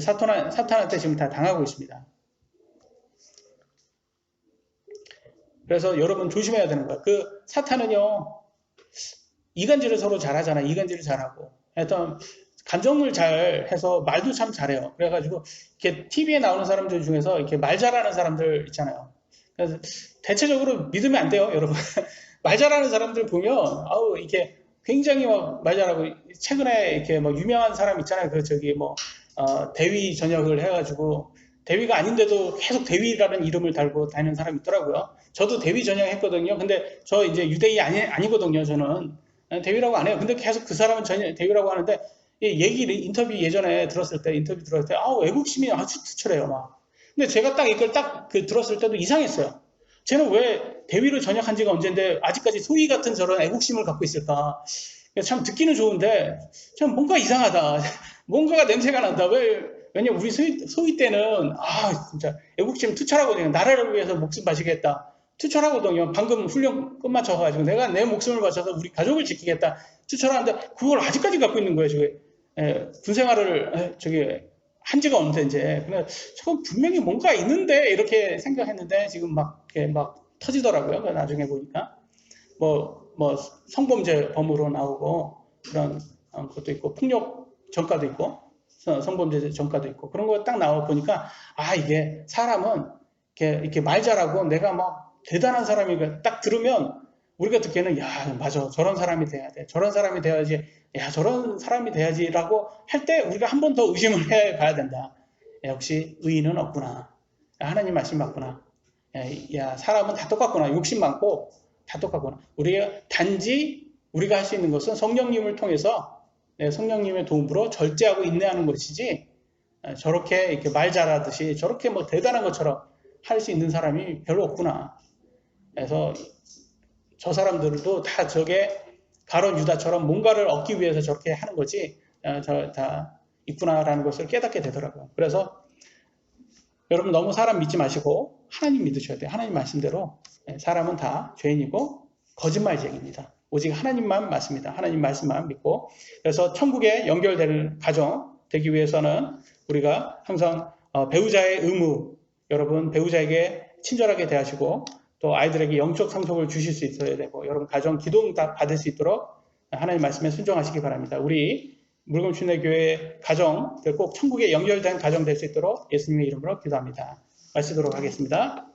사탄한테 지금 다 당하고 있습니다. 그래서 여러분 조심해야 되는 거예요. 사탄은요. 이간질을 서로 잘하잖아요. 이간질을 잘하고. 하여튼 감정을 잘 해서 말도 참 잘해요. 그래가지고 이렇게 TV에 나오는 사람들 중에서 이렇게 말 잘하는 사람들 있잖아요. 그래서 대체적으로 믿으면 안 돼요, 여러분. 말 잘하는 사람들 보면 이렇게 굉장히 막 말 잘하고 최근에 이렇게 뭐 유명한 사람 있잖아요. 대위 전역을 해가지고 대위가 아닌데도 계속 대위라는 이름을 달고 다니는 사람이 있더라고요. 저도 대위 전역했거든요. 근데 저 이제 유대인이 아니거든요. 저는 대위라고 안 해요. 근데 계속 그 사람은 전혀 대위라고 하는데 인터뷰 예전에 들었을 때 애국심이 아주 투철해요. 막. 근데 제가 딱 이걸 들었을 때도 이상했어요. 쟤는 왜 대위를 전역한 지가 언젠데 아직까지 소위 같은 저런 애국심을 갖고 있을까? 참 듣기는 좋은데 참 뭔가 이상하다. 뭔가가 냄새가 난다. 왜냐면 우리 소위 때는 진짜 애국심 투철하거든요. 나라를 위해서 목숨 바치겠다. 투철하거든요. 방금 훈련 끝마쳐가지고 내가 내 목숨을 바쳐서 우리 가족을 지키겠다. 투철하는데 그걸 아직까지 갖고 있는 거예요. 군 생활을 한 지가 없는데 이제. 근데 저건 분명히 뭔가 있는데 이렇게 생각했는데 지금 막 터지더라고요. 나중에 보니까 성범죄 범으로 나오고 그런 것도 있고 폭력 전과도 있고 성범죄 전과도 있고 그런 거 딱 나와 보니까 이게 사람은 이렇게 말 잘하고 내가 막 대단한 사람이 딱 들으면 우리가 듣기에는 야 맞아 저런 사람이 돼야 돼 저런 사람이 돼야지 야 저런 사람이 돼야지라고 할 때 우리가 한 번 더 의심을 해봐야 된다. 역시 의인은 없구나. 하나님 말씀 맞구나. 야 사람은 다 똑같구나. 욕심 많고 다 똑같구나. 단지 우리가 할 수 있는 것은 성령님을 통해서 성령님의 도움으로 절제하고 인내하는 것이지 저렇게 이렇게 말 잘하듯이 저렇게 뭐 대단한 것처럼 할 수 있는 사람이 별로 없구나. 그래서 저 사람들도 다 저게 가론 유다처럼 뭔가를 얻기 위해서 저렇게 하는 거지. 다 있구나라는 것을 깨닫게 되더라고요. 그래서 여러분 너무 사람 믿지 마시고 하나님 믿으셔야 돼요. 하나님 말씀대로 사람은 다 죄인이고 거짓말쟁이입니다. 오직 하나님만 맞습니다. 하나님 말씀만 믿고. 그래서 천국에 연결될 가정 되기 위해서는 우리가 항상 배우자의 의무, 여러분 배우자에게 친절하게 대하시고 또 아이들에게 영적 상속을 주실 수 있어야 되고 여러분 가정 기도응답 받을 수 있도록 하나님 말씀에 순종하시기 바랍니다. 우리 물금춘례교회 가정 꼭 천국에 연결된 가정 될 수 있도록 예수님의 이름으로 기도합니다. 마치도록 하겠습니다.